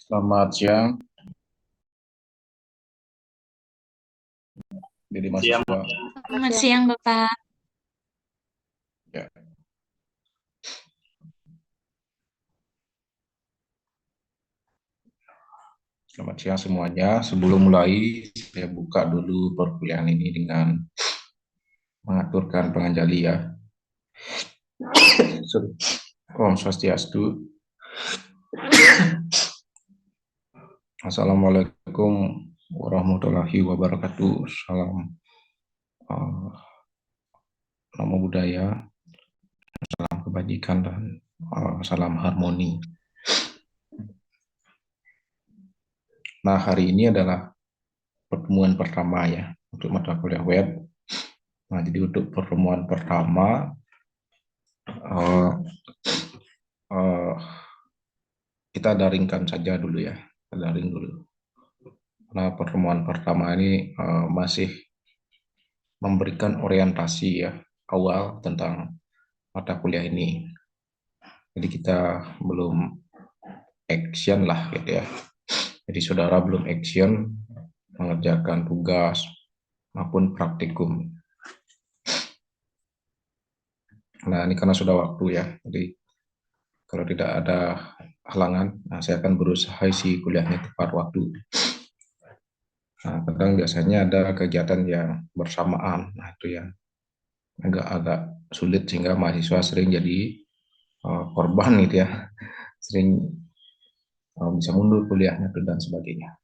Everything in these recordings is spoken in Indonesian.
Selamat siang, jadi mahasiswa. Selamat siang, Bapak. Ya, selamat siang semuanya. Sebelum mulai, saya buka dulu perkuliahan ini dengan mengaturkan penganjali ya. Sorry. Om Swastiastu. Assalamualaikum warahmatullahi wabarakatuh. Salam uh, namo buddhaya, salam kebajikan dan salam harmoni. Nah, hari ini adalah pertemuan pertama ya untuk mata kuliah web. Nah, jadi untuk pertemuan pertama uh, uh, kita daringkan saja dulu ya, kita daring dulu. Nah, pertemuan pertama ini masih memberikan orientasi ya awal tentang mata kuliah ini. Jadi kita belum action lah gitu ya. Jadi saudara belum action mengerjakan tugas maupun praktikum. Nah, ini karena sudah waktu ya. Jadi kalau tidak ada halangan, nah saya akan berusaha isi kuliahnya tepat waktu. Nah, kadang biasanya ada kegiatan yang bersamaan. Nah, itu yang agak-agak sulit sehingga mahasiswa sering jadi korban gitu ya, sering bisa mundur kuliahnya dan sebagainya.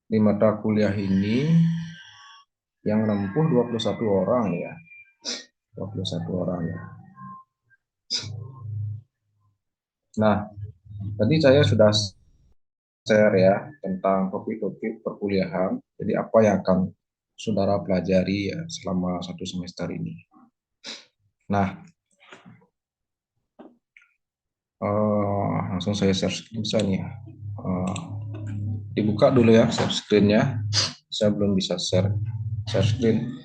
Di mata kuliah ini yang menempuh 21 orang ya, 21 orang ya. Nah, tadi saya sudah share ya tentang topik-topik perkuliahan. Jadi apa yang akan saudara pelajari ya selama satu semester ini. Nah, langsung saya share screen saya. Dibuka dulu ya share screen-nya. Saya belum bisa share screen.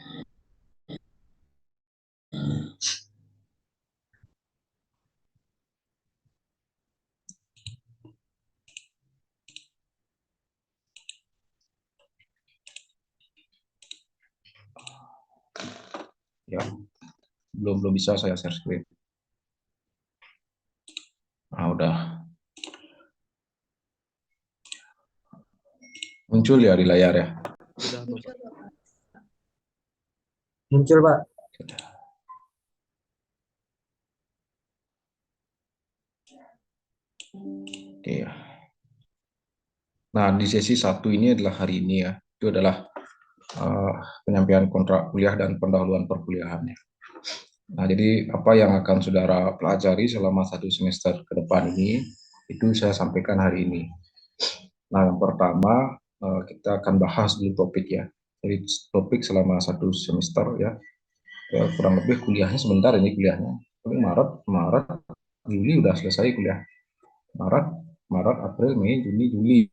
Ya, belum bisa saya share screen. Nah, udah muncul ya di layar ya. Muncul, Pak. Oke ya. Nah, di sesi satu ini adalah hari ini ya. Itu adalah penyampaian kontrak kuliah dan pendahuluan perkuliahannya. Nah, jadi apa yang akan saudara pelajari selama satu semester ke depan ini, itu saya sampaikan hari ini. Nah, yang pertama kita akan bahas dulu topik ya. Jadi topik selama satu semester ya, kurang lebih kuliahnya sebentar ini kuliahnya. Paling Maret, Juli udah selesai kuliah. Maret, April, Mei, Juni, Juli.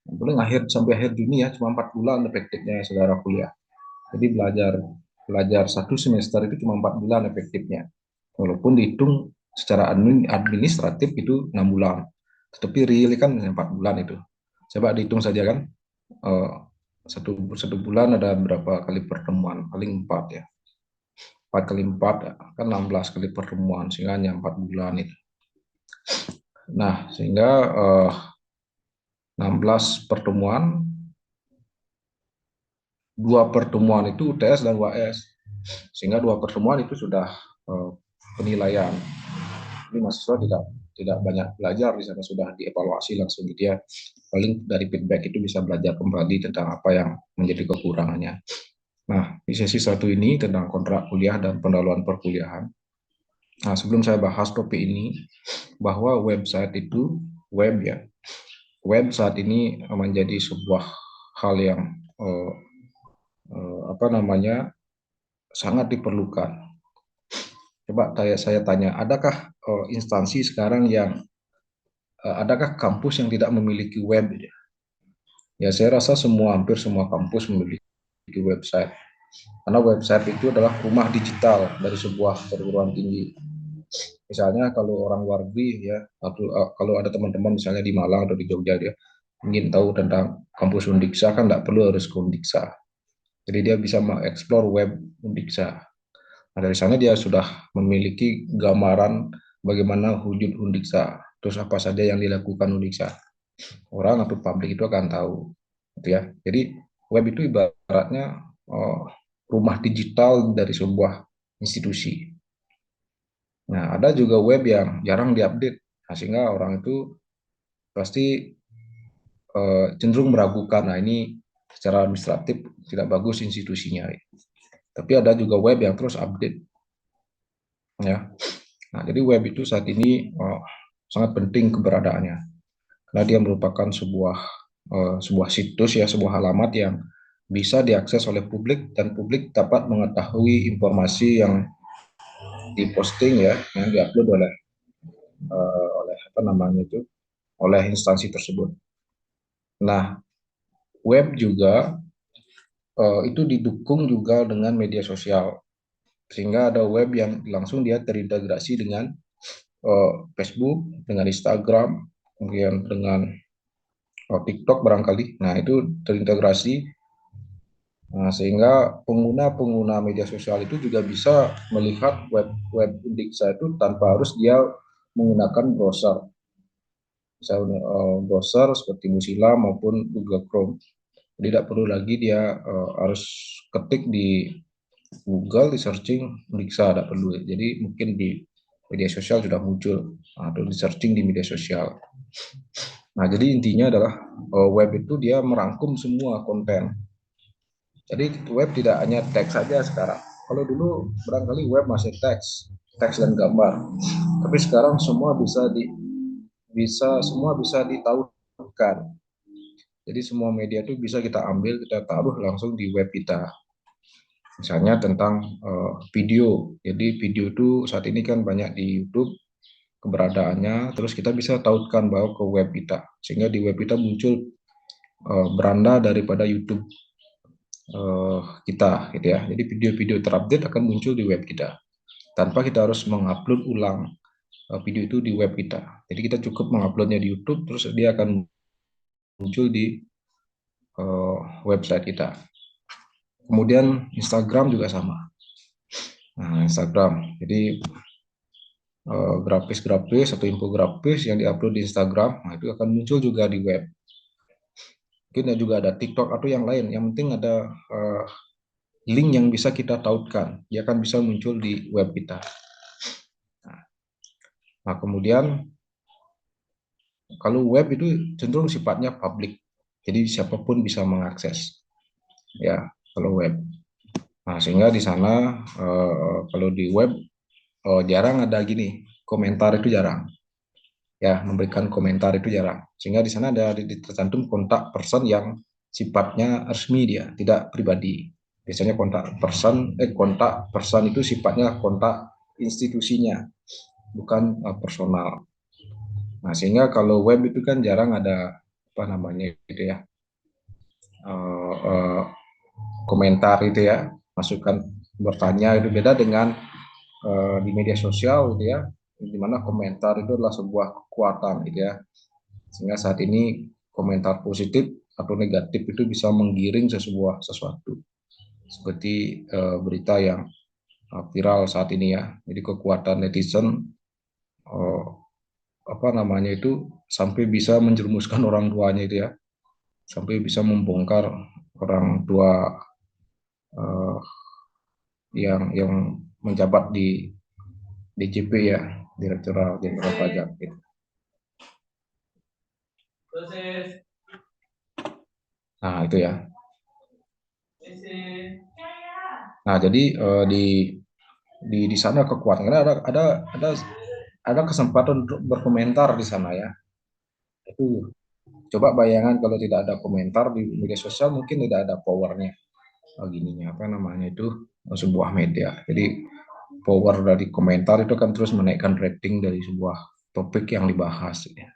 Paling sampai akhir Juni ya, cuma 4 bulan efektifnya saudara kuliah. Jadi belajar satu semester itu cuma 4 bulan efektifnya. Walaupun dihitung secara administratif itu 6 bulan. Tetapi real kan 4 bulan itu. Coba dihitung saja kan. Eh, satu bulan ada berapa kali pertemuan? Paling 4 ya. 4 kali 4 kan 16 kali pertemuan. Sehingga hanya 4 bulan itu. Nah, sehingga 16 pertemuan, 2 pertemuan itu UTS dan UAS. Sehingga 2 pertemuan itu sudah penilaian. Ini mahasiswa tidak banyak belajar di sana, sudah dievaluasi langsung gitu ya. Paling dari feedback itu bisa belajar kembali tentang apa yang menjadi kekurangannya. Nah, di sesi satu ini tentang kontrak kuliah dan pendahuluan perkuliahan. Nah, sebelum saya bahas topik ini, bahwa website itu web ya. Web saat ini menjadi sebuah hal yang sangat diperlukan. Coba saya tanya, adakah instansi sekarang adakah kampus yang tidak memiliki web? Ya, saya rasa hampir semua kampus memiliki website. Karena website itu adalah rumah digital dari sebuah perguruan tinggi. Misalnya kalau orang luar negeri ya, atau kalau ada teman-teman misalnya di Malang atau di Jogja, dia ingin tahu tentang kampus Undiksa, kan nggak perlu harus ke Undiksa. Jadi dia bisa mengeksplor web Undiksa. Nah, dari sana dia sudah memiliki gambaran bagaimana wujud Undiksa, terus apa saja yang dilakukan Undiksa. Orang atau publik itu akan tahu, gitu ya. Jadi web itu ibaratnya rumah digital dari sebuah institusi. Nah, ada juga web yang jarang diupdate, nah, sehingga orang itu pasti cenderung meragukan. Nah, ini secara administratif tidak bagus institusinya. Tapi ada juga web yang terus update, ya. Nah, jadi web itu saat ini sangat penting keberadaannya, karena dia merupakan sebuah situs ya, sebuah alamat yang bisa diakses oleh publik dan publik dapat mengetahui informasi yang diposting ya, yang diupload oleh apa namanya itu, oleh instansi tersebut. Nah, web juga itu didukung juga dengan media sosial, sehingga ada web yang langsung dia terintegrasi dengan Facebook, dengan Instagram, kemudian dengan TikTok barangkali. Nah, itu terintegrasi. Nah, sehingga pengguna-pengguna media sosial itu juga bisa melihat web Undiksa itu tanpa harus dia menggunakan browser. Misalnya browser seperti Mozilla maupun Google Chrome. Jadi tidak perlu lagi dia harus ketik di Google, di searching Undiksa, tidak perlu. Jadi mungkin di media sosial sudah muncul atau di searching di media sosial. Nah, jadi intinya adalah web itu dia merangkum semua konten. Jadi web tidak hanya teks saja sekarang. Kalau dulu barangkali web masih teks dan gambar. Tapi sekarang semua bisa ditautkan. Jadi semua media itu bisa kita ambil, kita taruh langsung di web kita. Misalnya tentang video. Jadi video itu saat ini kan banyak di YouTube keberadaannya, terus kita bisa tautkan bahwa ke web kita, sehingga di web kita muncul beranda daripada YouTube kita, gitu ya. Jadi video-video terupdate akan muncul di web kita tanpa kita harus mengupload ulang video itu di web kita. Jadi kita cukup menguploadnya di YouTube, terus dia akan muncul di website kita. Kemudian Instagram juga sama. Nah, Instagram, jadi grafis-grafis atau infografis yang diupload di Instagram, nah itu akan muncul juga di web. Mungkin juga ada TikTok atau yang lain. Yang penting ada link yang bisa kita tautkan, dia akan bisa muncul di web kita. Nah, kemudian kalau web itu cenderung sifatnya publik, jadi siapapun bisa mengakses, ya kalau web. Nah, sehingga di sana kalau di web jarang ada gini, komentar itu jarang, ya memberikan komentar itu jarang. Sehingga di sana ada tercantum kontak person yang sifatnya resmi, dia tidak pribadi. Biasanya kontak person itu sifatnya kontak institusinya, bukan personal. Nah, sehingga kalau web itu kan jarang ada apa namanya gitu ya, komentar itu ya, masukan bertanya, itu beda dengan di media sosial gitu ya, di mana komentar itu adalah sebuah kekuatan gitu ya. Sehingga saat ini komentar positif atau negatif itu bisa menggiring sesuatu. Seperti berita yang viral saat ini ya. Jadi kekuatan netizen apa namanya itu sampai bisa menjerumuskan orang tuanya itu ya, sampai bisa membongkar orang tua yang menjabat di DJP ya, Direktorat Jenderal Pajak gitu. Nah, itu ya. Nah, jadi di sana kekuatan, karena ada kesempatan untuk berkomentar di sana ya. Itu coba bayangkan kalau tidak ada komentar di media sosial, mungkin tidak ada powernya gininya apa namanya itu sebuah media. Jadi power dari komentar itu kan terus menaikkan rating dari sebuah topik yang dibahas ya.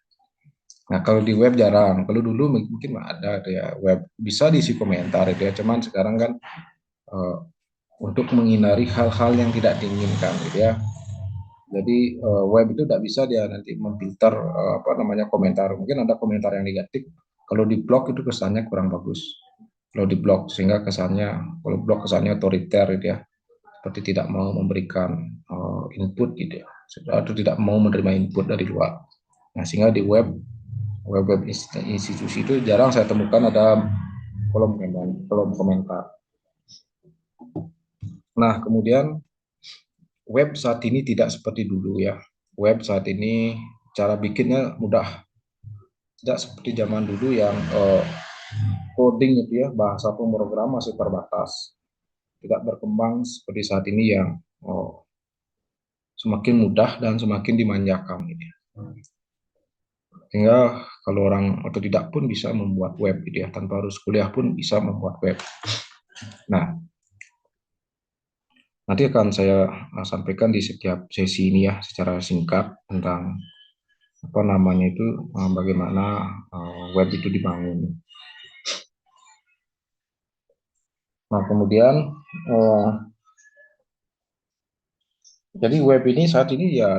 Nah, kalau di web jarang. Kalau dulu mungkin ada ya, web bisa diisi komentar itu ya, cuman sekarang kan untuk menghindari hal-hal yang tidak diinginkan gitu ya, Jadi web itu tidak bisa dia nanti memfilter komentar. Mungkin ada komentar yang negatif. Kalau di blog itu kesannya kurang bagus. Kalau di blog sehingga kesannya, kalau blog kesannya otoriter gitu ya, seperti tidak mau memberikan input gitu ya, atau tidak mau menerima input dari luar. Nah, sehingga di web institusi itu jarang saya temukan ada kolom komentar. Nah, kemudian web saat ini tidak seperti dulu ya. Web saat ini cara bikinnya mudah. Tidak seperti zaman dulu yang coding itu ya, bahasa pemrogram masih terbatas. Tidak berkembang seperti saat ini yang semakin mudah dan semakin dimanjakan gitu ya. Sehingga kalau orang otodidak pun bisa membuat web gitu ya, tanpa harus kuliah pun bisa membuat web. Nah, nanti akan saya sampaikan di setiap sesi ini ya secara singkat tentang bagaimana web itu dibangun. Nah, kemudian jadi web ini saat ini ya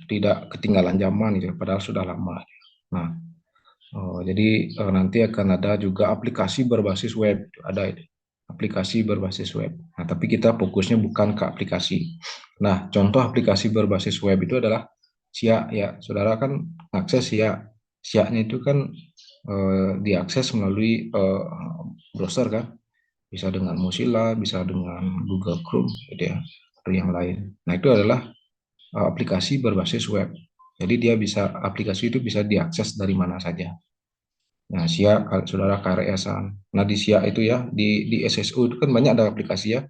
tidak ketinggalan zaman gitu, padahal sudah lama. Nah, jadi nanti akan ada juga aplikasi berbasis web, ada itu aplikasi berbasis web. Nah, tapi kita fokusnya bukan ke aplikasi. Nah, contoh aplikasi berbasis web itu adalah SIA ya. Saudara kan akses SIA. SIA-nya itu kan diakses melalui browser kan. Bisa dengan Mozilla, bisa dengan Google Chrome gitu ya, atau yang lain. Nah, itu adalah aplikasi berbasis web. Jadi dia bisa aplikasi itu bisa diakses dari mana saja. Nah, SIA saudara KRS-an. Nah, di SIA itu ya, di SSU itu kan banyak ada aplikasi ya.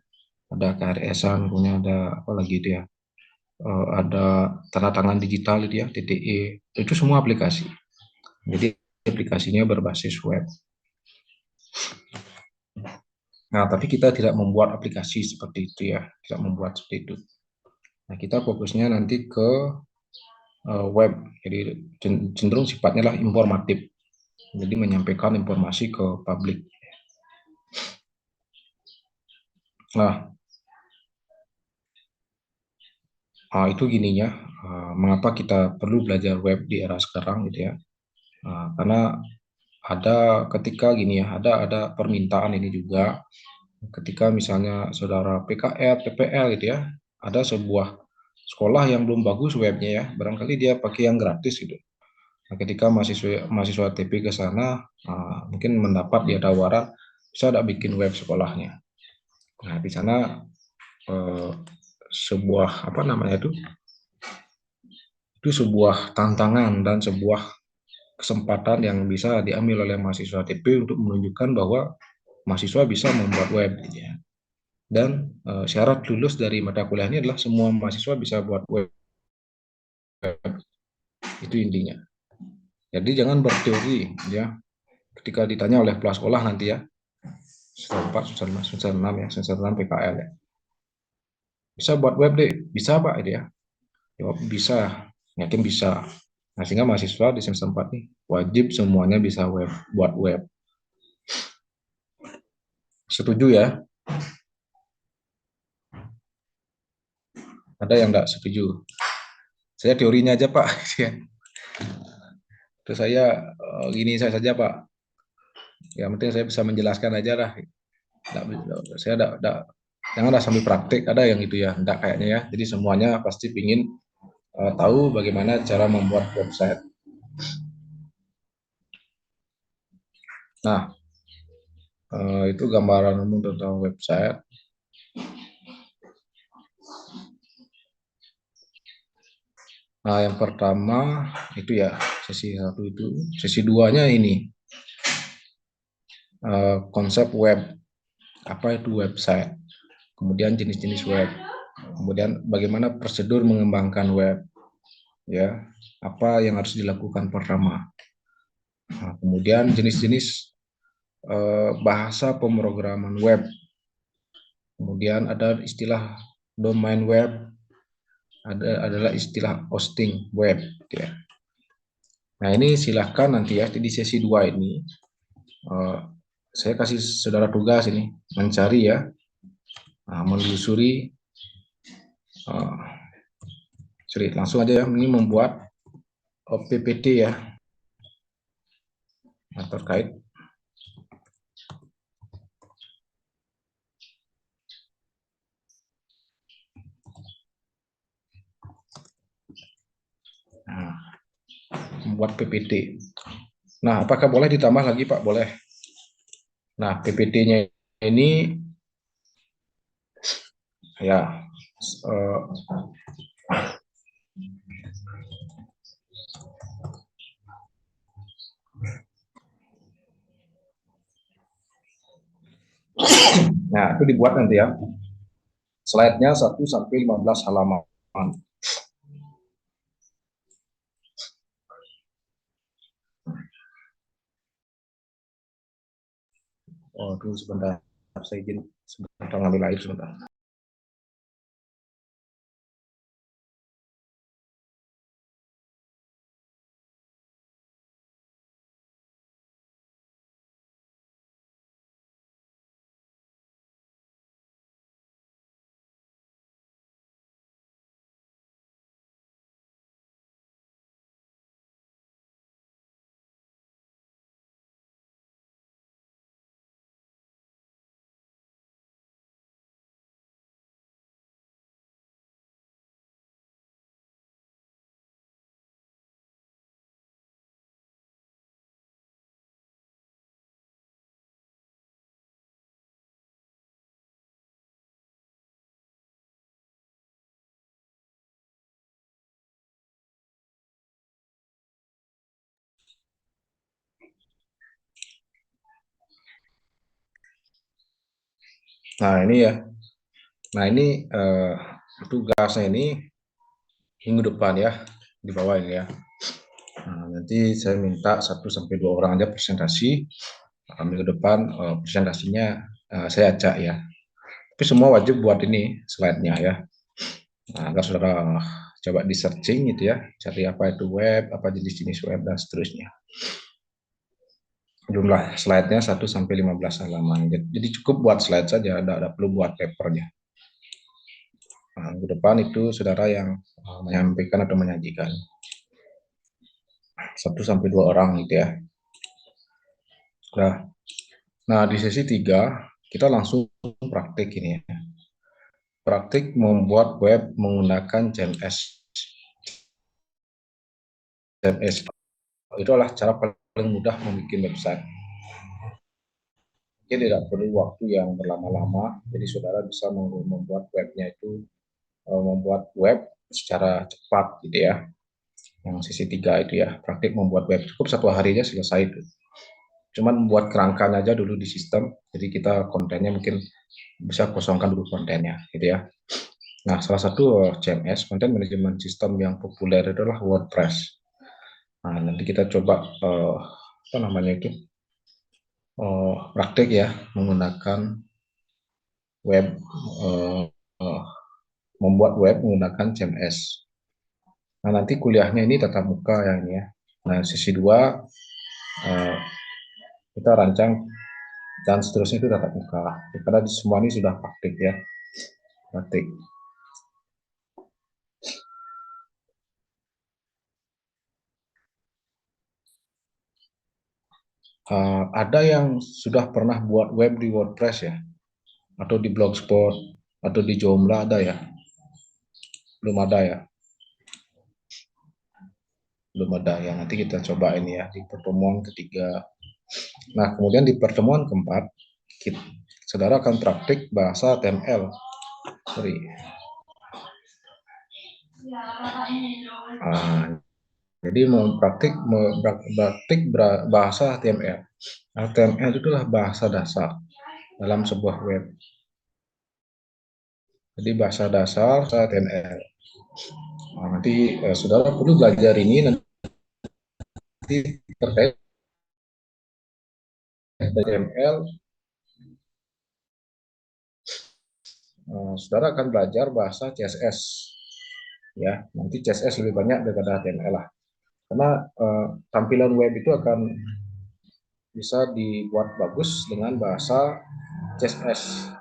Ada KRS-an, kemudian ada apa lagi itu ya. Ada tanda tangan digital itu ya, TTE. Itu semua aplikasi. Jadi aplikasinya berbasis web. Nah, tapi kita tidak membuat aplikasi seperti itu ya, tidak membuat seperti itu. Nah, kita fokusnya nanti ke web. Jadi cenderung sifatnya lah informatif. Jadi menyampaikan informasi ke publik. Nah, itu gininya, mengapa kita perlu belajar web di era sekarang gitu ya. Karena ada ketika gini ya, ada permintaan ini juga ketika misalnya saudara PKL, PPL gitu ya, ada sebuah sekolah yang belum bagus webnya ya, barangkali dia pakai yang gratis gitu. Nah, ketika mahasiswa TP ke sana, mungkin mendapat dia tawaran bisa ada bikin web sekolahnya. Nah, di sana sebuah itu sebuah tantangan dan sebuah kesempatan yang bisa diambil oleh mahasiswa TP untuk menunjukkan bahwa mahasiswa bisa membuat web gitu ya. Dan syarat lulus dari mata kuliah ini adalah semua mahasiswa bisa buat web. Itu intinya. Jadi jangan berteori ya. Ketika ditanya oleh kepala sekolah nanti ya, semester 4, semester 5, semester 6 ya, semester 6 PKL ya. Bisa buat web deh, bisa Pak itu ya. Jawab bisa, yakin bisa. Nah, sehingga mahasiswa di semester 4 nih wajib semuanya bisa buat web. Setuju ya? Ada yang enggak setuju? Saya teorinya aja Pak. Terus saya gini saya saja Pak. Yang penting saya bisa menjelaskan aja lah. Saya janganlah sambil praktik, ada yang itu ya, enggak kayaknya ya. Jadi semuanya pasti ingin tahu bagaimana cara membuat website. Nah, itu gambaran umum tentang website. Nah, yang pertama itu ya sesi 1 itu, sesi 2-nya ini konsep web. Apa itu website? Kemudian jenis-jenis web. Kemudian bagaimana prosedur mengembangkan web. Ya, apa yang harus dilakukan pertama. Nah, kemudian jenis-jenis bahasa pemrograman web. Kemudian ada istilah domain web, adalah istilah hosting web. Ya. Nah, ini silahkan nanti ya di sesi 2 ini saya kasih saudara tugas ini mencari ya, menelusuri Sorry, langsung aja ya, ini membuat PPT ya, terkait membuat PPT. Nah, apakah boleh ditambah lagi Pak? Boleh. Nah, PPT-nya ini ya nah, itu dibuat nanti ya. Slide-nya 1 sampai 15 halaman. Oh, dulu sebentar. Saya izin sebentar ngambil air sebentar. Nah, ini ya. Nah, ini tugasnya ini minggu depan ya, di bawah ini ya. Nah, nanti saya minta 1 sampai 2 orang aja presentasi. Minggu depan presentasinya saya acak ya. Tapi semua wajib buat ini slide-nya ya. Nah, agar saudara coba di searching gitu ya, cari apa itu web, apa jenis-jenis web dan seterusnya. Jumlah slide-nya 1 sampai 15 halaman. Jadi cukup buat slide saja, tidak perlu buat papernya. Nah, minggu depan itu saudara yang menyampaikan atau menyajikan. 1 sampai 2 orang gitu ya. Nah, di sesi 3 kita langsung praktik ini ya. Praktik membuat web menggunakan CMS. CMS itu adalah cara paling mudah membuat website. Jadi tidak perlu waktu yang berlama-lama. Jadi saudara bisa membuat webnya itu membuat web secara cepat gitu ya. Yang sesi 3 itu ya, praktik membuat web cukup 1 hari aja selesai itu. Cuman membuat kerangkanya aja dulu di sistem. Jadi kita kontennya mungkin bisa kosongkan dulu kontennya gitu ya. Nah, salah satu CMS, Content Management System yang populer adalah WordPress. Nah, nanti kita coba apa namanya itu praktek ya menggunakan web, membuat web menggunakan CMS. Nah, nanti kuliahnya ini tatap muka yang ini ya. Nah, sesi 2 kita rancang dan seterusnya itu tatap muka. Karena semua ini sudah praktik ya, praktik. Ada yang sudah pernah buat web di WordPress ya, atau di Blogspot, atau di Joomla ada ya? Belum ada ya? Belum ada ya. Nanti kita coba ini ya di pertemuan ketiga. Nah, kemudian di pertemuan keempat, saudara akan praktik bahasa HTML. Sorry. Jadi praktik bahasa HTML. HTML itu adalah bahasa dasar dalam sebuah web. Jadi bahasa dasar HTML. Nah, nanti saudara perlu belajar ini nanti terkait HTML. Saudara akan belajar bahasa CSS. Ya, nanti CSS lebih banyak daripada HTML lah. Karena tampilan web itu akan bisa dibuat bagus dengan bahasa CSS.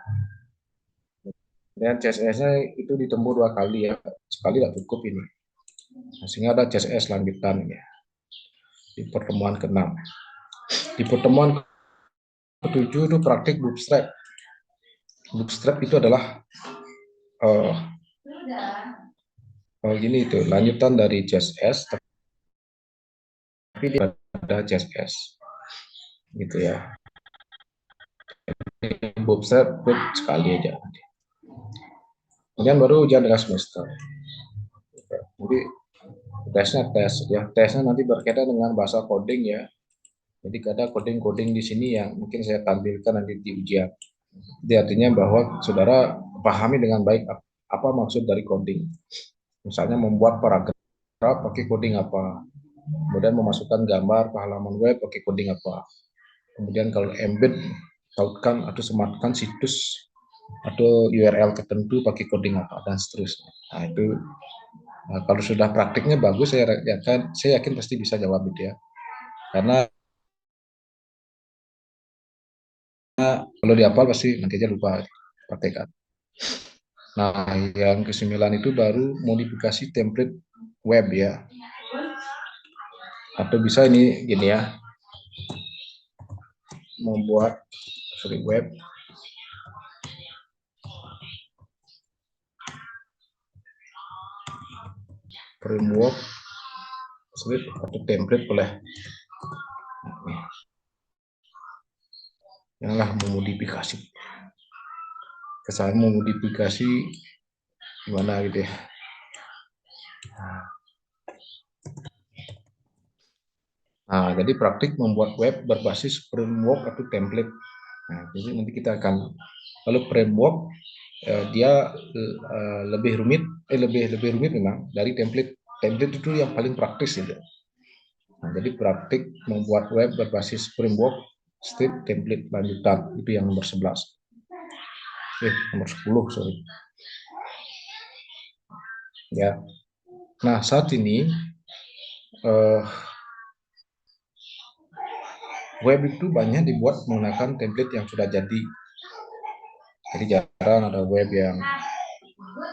Dan CSS-nya itu ditempuh 2 kali ya, sekali tidak cukup ini. Nah, sehingga ada CSS lanjutan ya di pertemuan ke-6. Di pertemuan ke-7 itu praktik bootstrap. Bootstrap itu adalah gini itu lanjutan dari CSS tapi dia ada CSS gitu ya. Bootstrap sekali aja. Kemudian baru ujian dengan semester. Jadi tesnya nanti berkaitan dengan bahasa coding ya. Jadi ada coding-coding di sini yang mungkin saya tampilkan nanti di ujian. Jadi artinya bahwa saudara pahami dengan baik apa maksud dari coding. Misalnya membuat paragraf pakai coding apa, kemudian memasukkan gambar ke halaman web pakai coding apa, kemudian kalau embed tautkan atau sematkan situs atau URL tertentu pakai coding apa dan seterusnya. Nah itu kalau sudah praktiknya bagus, saya yakin pasti bisa jawab itu ya. Karena kalau dihafal pasti nanti aja lupa praktekkan. Nah, yang ke-9 itu baru modifikasi template web ya. Atau bisa ini gini ya, membuat web framework atau template boleh. Janganlah memodifikasi. Kesalahan memodifikasi gimana gitu ya. Nah, jadi praktik membuat web berbasis framework atau template. Nah, jadi nanti kita akan kalau framework dia lebih rumit, lebih rumit memang dari template. Template itu yang paling praktis gitu. Nah, jadi praktik membuat web berbasis framework, state, template, lanjutan itu yang nomor 11. Nomor 10 sorry. Ya. Nah saat ini web itu banyak dibuat menggunakan template yang sudah jadi. Jadi jarang ada web yang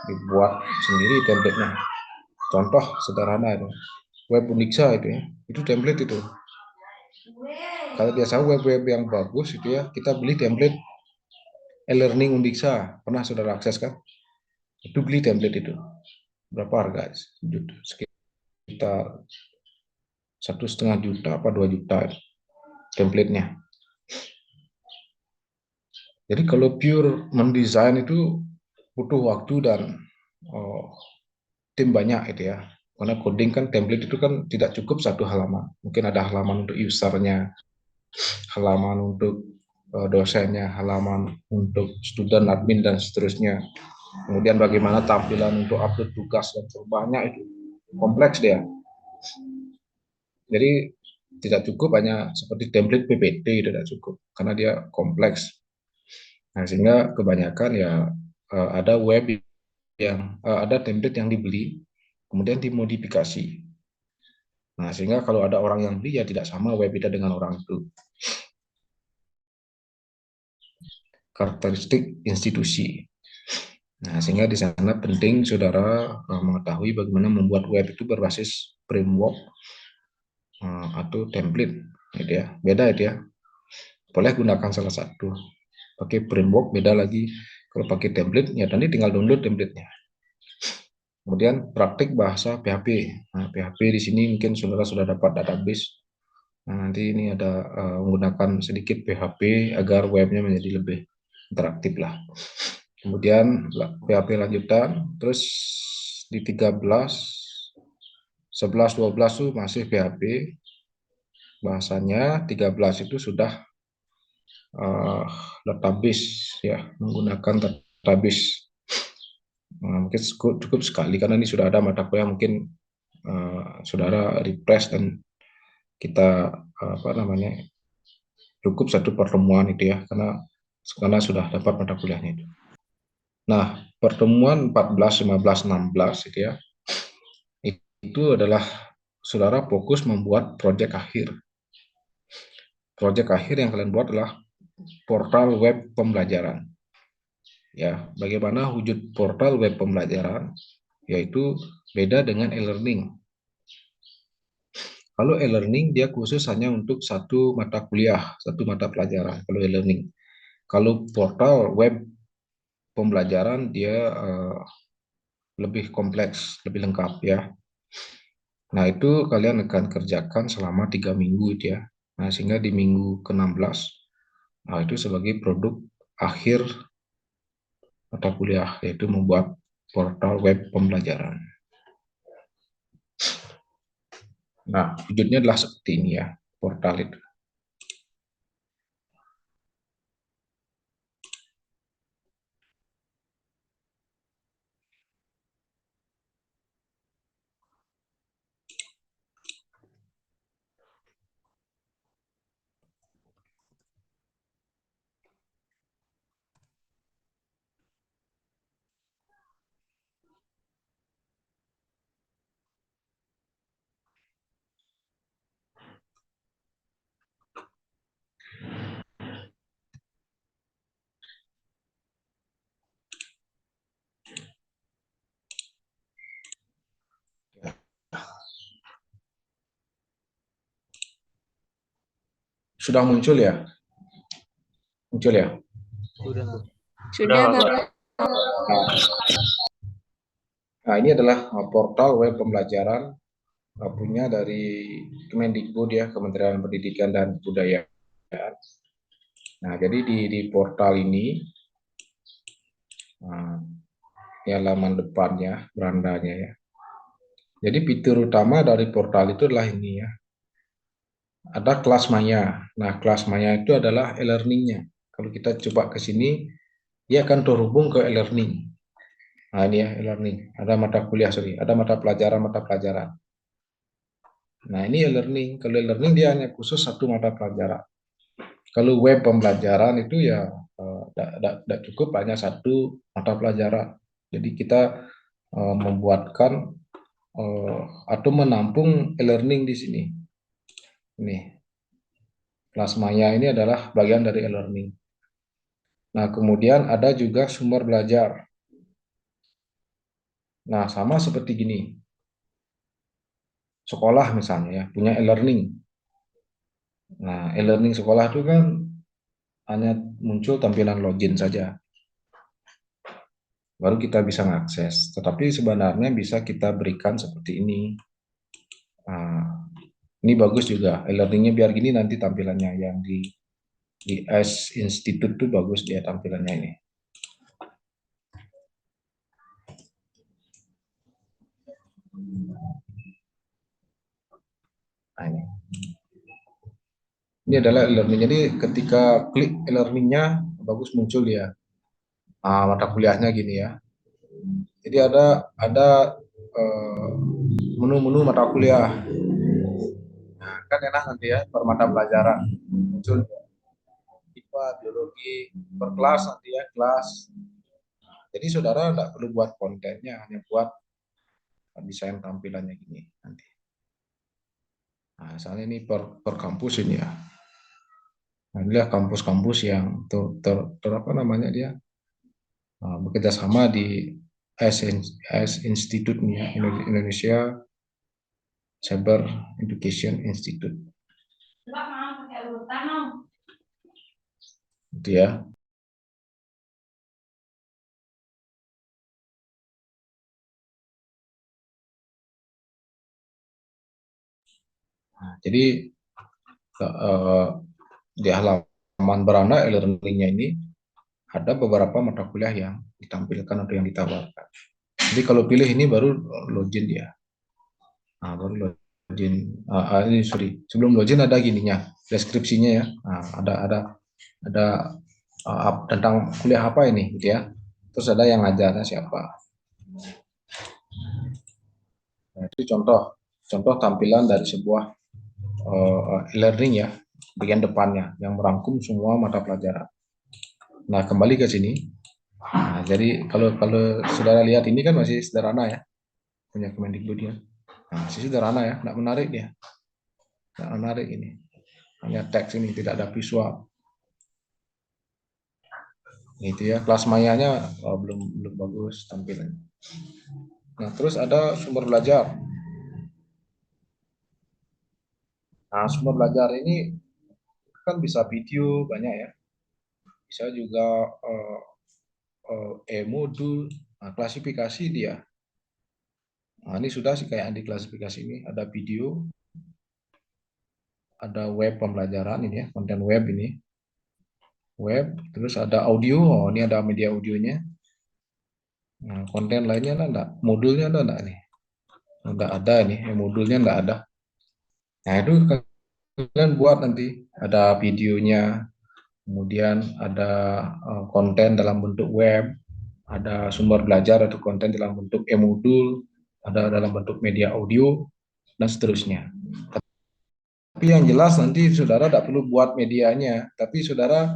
dibuat sendiri template-nya. Contoh sederhana itu, web Unixa itu ya, itu template itu. Kalau biasa web-web yang bagus itu ya, kita beli template e-learning Unixa, pernah saudara akses kan? Itu beli template itu. Berapa harga? Sekitar 1,5 juta apa 2 juta template-nya. Jadi kalau pure mendesain itu butuh waktu dan tim banyak itu ya. Karena coding kan template itu kan tidak cukup satu halaman. Mungkin ada halaman untuk usernya, halaman untuk dosennya, halaman untuk student, admin dan seterusnya. Kemudian bagaimana tampilan untuk upload tugas dan banyak itu kompleks dia. Jadi tidak cukup hanya seperti template PPT tidak cukup karena dia kompleks. Nah, sehingga kebanyakan ya ada web yang ada template yang dibeli kemudian dimodifikasi. Nah, sehingga kalau ada orang yang beli ya tidak sama web kita dengan orang itu. Karakteristik institusi. Nah, sehingga di sana penting saudara mengetahui bagaimana membuat web itu berbasis framework atau template, gitu ya. Beda itu ya. Boleh gunakan salah satu. Pakai framework beda lagi. Kalau pakai template, ya nanti tinggal download template-nya. Kemudian praktik bahasa PHP. Nah, PHP di sini mungkin saudara sudah dapat database. Nah, nanti ini ada menggunakan sedikit PHP agar webnya menjadi lebih interaktif lah. Kemudian PHP lanjutan, terus di 13, 11, 12 itu masih PHP. Bahasanya 13 itu sudah database ya, menggunakan database. Mungkin cukup sekali karena ini sudah ada mata kuliah, mungkin saudara refresh dan kita cukup satu pertemuan itu ya karena sudah dapat mata kuliahnya itu. Nah, pertemuan 14, 15, 16 itu ya, itu adalah saudara fokus membuat proyek akhir. Proyek akhir yang kalian buat adalah portal web pembelajaran. Ya, bagaimana wujud portal web pembelajaran, yaitu beda dengan e-learning. Kalau e-learning dia khusus hanya untuk satu mata kuliah, satu mata pelajaran. Kalau e-learning, kalau portal web pembelajaran dia lebih kompleks, lebih lengkap ya. Nah itu kalian akan kerjakan selama 3 minggu itu ya. Nah sehingga di minggu ke-16, nah itu sebagai produk akhir mata kuliah, yaitu membuat portal web pembelajaran. Nah, wujudnya adalah seperti ini ya, portal itu. Sudah muncul ya? Muncul ya? Sudah. Sudah, Bapak. Nah, ini adalah portal web pembelajaran punya dari Kemendikbud ya, Kementerian Pendidikan dan Kebudayaan. Nah, jadi di portal ini, nah, ini halaman depannya, berandanya ya. Jadi fitur utama dari portal itu adalah ini ya. Ada kelas maya. Nah, kelas maya itu adalah e-learningnya. Kalau kita coba ke sini, dia akan terhubung ke e-learning. Nah, ini ya e-learning. Ada mata kuliah, sorry. Ada mata pelajaran. Nah, ini e-learning. Kalau e-learning dia hanya khusus satu mata pelajaran. Kalau web pembelajaran itu ya tidak cukup hanya satu mata pelajaran. Jadi kita membuatkan atau menampung e-learning di sini. Ini kelas maya ini adalah bagian dari e-learning. Nah, kemudian ada juga sumber belajar. Nah, sama seperti gini. Sekolah misalnya ya, punya e-learning. Nah, e-learning sekolah itu kan hanya muncul tampilan login saja. Baru kita bisa mengakses. Tetapi sebenarnya bisa kita berikan seperti ini. Nah, ini bagus juga. E-learningnya biar gini nanti tampilannya yang di S Institute tuh bagus dia tampilannya ini. Nah, ini adalah e-learning. Jadi ketika klik e-learningnya bagus muncul dia. Mata kuliahnya gini ya. Jadi ada menu-menu mata kuliah. Nah, kan enak nanti ya per mata pelajaran muncul IPA, biologi per kelas nanti ya kelas. Jadi saudara tidak perlu buat kontennya, hanya buat desain tampilannya gini nanti. Nah, misalnya ini per kampus ini ya. Nah, inilah kampus-kampus yang apa namanya dia bekerja sama di S Institute nih ya, Indonesia Cyber Education Institute. Itu ya. Nah, jadi di halaman beranda e-learningnya ini ada beberapa mata kuliah yang ditampilkan atau yang ditawarkan. Jadi kalau pilih ini baru login dia. Nah, baru login. Ini sorry, sebelum login ada gininya, deskripsinya ya. Nah, ada tentang kuliah apa ini, gitu ya. Terus ada yang ngajarnya siapa. Nah, itu contoh tampilan dari sebuah e-learning ya, bagian depannya yang merangkum semua mata pelajaran. Nah, kembali ke sini. Nah, jadi kalau saudara lihat ini kan masih sederhana ya, punya Kemendikbud ya. Nah, masih sederhana ya, tidak menarik dia. Tidak menarik ini. Hanya teks ini, tidak ada visual. Itu ya, kelas mayanya belum bagus tampilannya. Nah, terus ada sumber belajar. Nah, sumber belajar ini kan bisa video banyak ya, bisa juga e-modul. Nah, klasifikasi dia. Nah, ini sudah sih kayak di klasifikasi ini ada video, ada web pembelajaran ini ya, konten web ini, web, terus ada audio. Oh, ini ada media audionya. Nah, konten lainnya ada enggak? Modulnya ada enggak nih? Enggak ada nih, modulnya enggak ada. Nah, itu kalian buat nanti ada videonya, kemudian ada konten dalam bentuk web, ada sumber belajar atau konten dalam bentuk e-modul, ada dalam bentuk media audio, dan seterusnya. Tapi yang jelas nanti saudara tidak perlu buat medianya, tapi saudara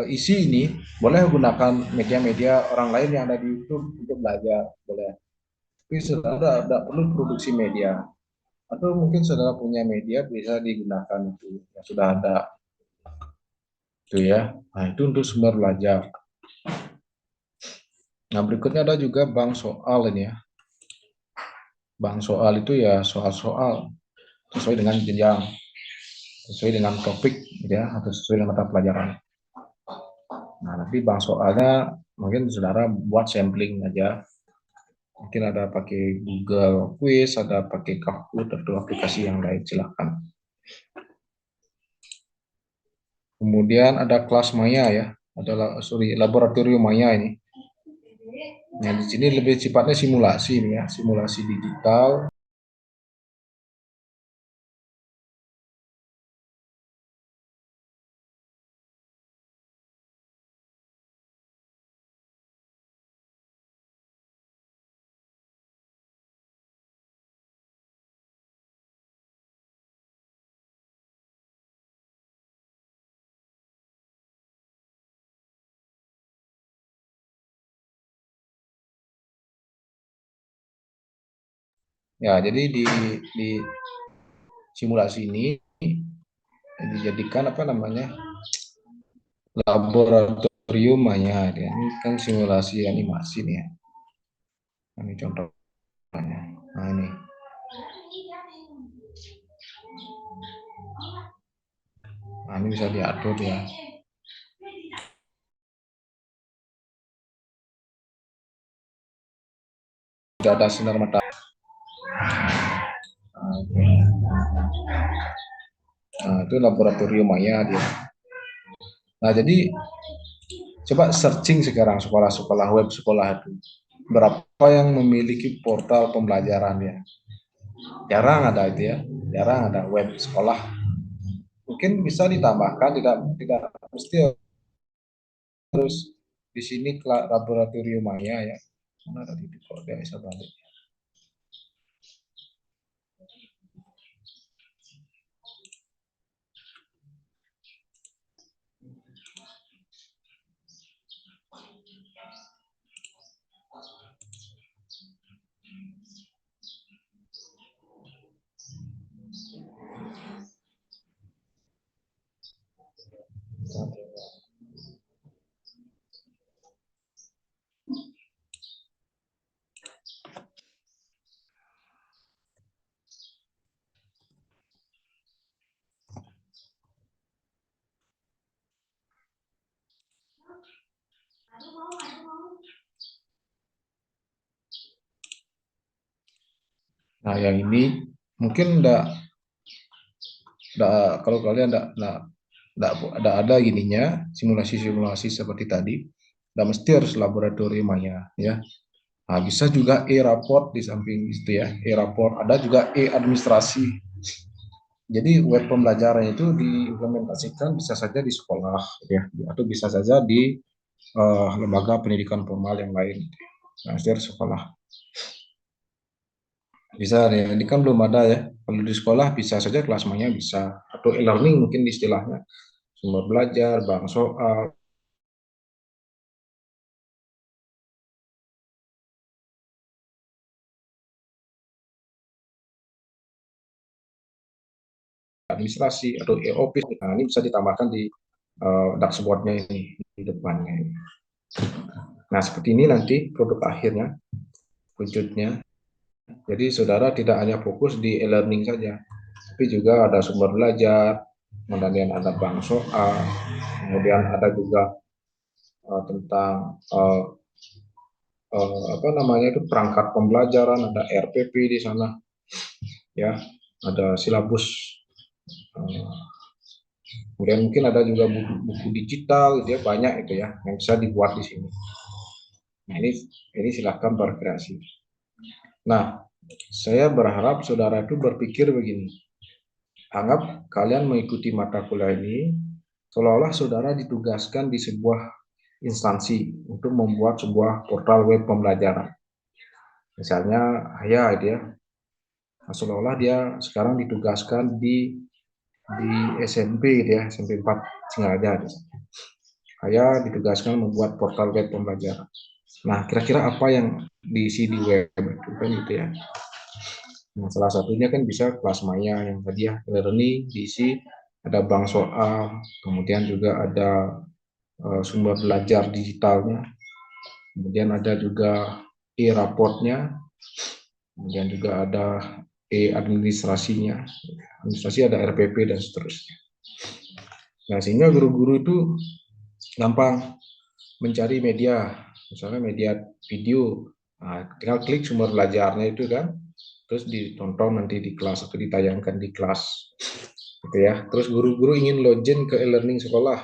isi ini boleh gunakan media-media orang lain yang ada di YouTube untuk belajar, boleh. Tapi saudara tidak perlu produksi media. Atau mungkin saudara punya media bisa digunakan itu yang sudah ada itu ya. Nah, itu untuk sumber belajar. Nah, berikutnya ada juga bank soal ini ya. Bank soal itu ya soal-soal sesuai dengan jenjang, sesuai dengan topik ya, atau sesuai dengan mata pelajaran. Nah, nanti bank soalnya mungkin saudara buat sampling aja. Mungkin ada pakai Google Quiz, ada pakai Kahoot atau aplikasi yang lain, silakan. Kemudian ada kelas maya ya, adalah laboratorium maya ini. Nah, di sini lebih sifatnya simulasi nih ya, simulasi digital. Ya, jadi di simulasi ini dijadikan apa namanya laboratorium maya. Ini kan simulasi animasi nih ya. Ini contohnya. Nah ini. Nah, ini bisa diatur ya. Tidak ada sinar matahari. Nah, itu laboratorium maya dia. Nah, jadi coba searching sekarang sekolah-sekolah web sekolah itu. Berapa yang memiliki portal pembelajaran ya? Jarang ada itu ya. Jarang ada web sekolah. Mungkin bisa ditambahkan, tidak mesti harus di sini laboratorium maya ya. Mana tadi kalau dia bisa balik. Nah, yang ini mungkin kalau kalian enggak ada gininya simulasi-simulasi seperti tadi, enggak mesti harus laboratorium maya ya. Nah, bisa juga e-raport di samping itu ya, e-raport, ada juga e-administrasi. Jadi web pembelajaran itu diimplementasikan bisa saja di sekolah ya, atau bisa saja di lembaga pendidikan formal yang lain. Nah, dari sekolah. Bisa ya, ini kan belum ada ya. Kalau di sekolah bisa saja kelas maya bisa, atau e-learning mungkin istilahnya, sumber belajar, bank soal, administrasi, atau e-office. Nah, ini bisa ditambahkan di dashboardnya ini. depannya. Nah, seperti ini nanti produk akhirnya, wujudnya. Jadi saudara tidak hanya fokus di e-learning saja, tapi juga ada sumber belajar, kemudian ada bank soal, kemudian ada juga tentang apa namanya itu perangkat pembelajaran, ada RPP di sana, ya, ada silabus, kemudian mungkin ada juga buku digital, gitu ya, banyak itu ya yang bisa dibuat di sini. Nah, ini silahkan berkreasi. Nah, saya berharap saudara itu berpikir begini, anggap kalian mengikuti mata kuliah ini seolah-olah saudara ditugaskan di sebuah instansi untuk membuat sebuah portal web pembelajaran. Misalnya, ya dia seolah-olah dia sekarang ditugaskan di SMP, dia SMP 4 Singaraja. Saya ditugaskan membuat portal web pembelajaran. Nah, kira-kira apa yang diisi di web itu kan gitu ya. Nah, salah satunya kan bisa kelas maya yang tadi ya, learning diisi, ada bank soal, kemudian juga ada sumber belajar digitalnya, kemudian ada juga e-raportnya, kemudian juga ada e-administrasinya, administrasi ada RPP dan seterusnya. Nah, sehingga guru-guru itu gampang mencari media, misalnya media video, nah, tinggal klik sumber belajarnya itu kan, terus ditonton nanti di kelas atau ditayangkan di kelas, gitu ya. Terus guru-guru ingin login ke e-learning sekolah,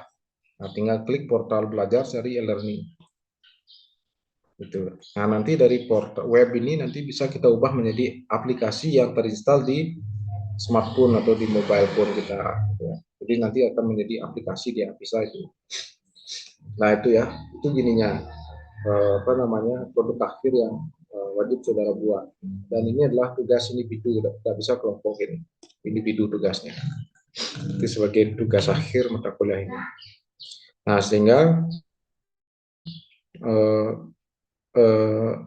nah, tinggal klik portal belajar cari e-learning, gitu. Nah, nanti dari portal web ini nanti bisa kita ubah menjadi aplikasi yang terinstal di smartphone atau di mobile phone kita, gitu ya. Jadi nanti akan menjadi aplikasi dia bisa itu. Nah itu ya, itu gininya apa namanya produk akhir yang wajib saudara buat. Dan ini adalah tugas individu, tidak bisa kelompok ini, individu tugasnya. Itu sebagai tugas akhir mata kuliah ini. Nah sehingga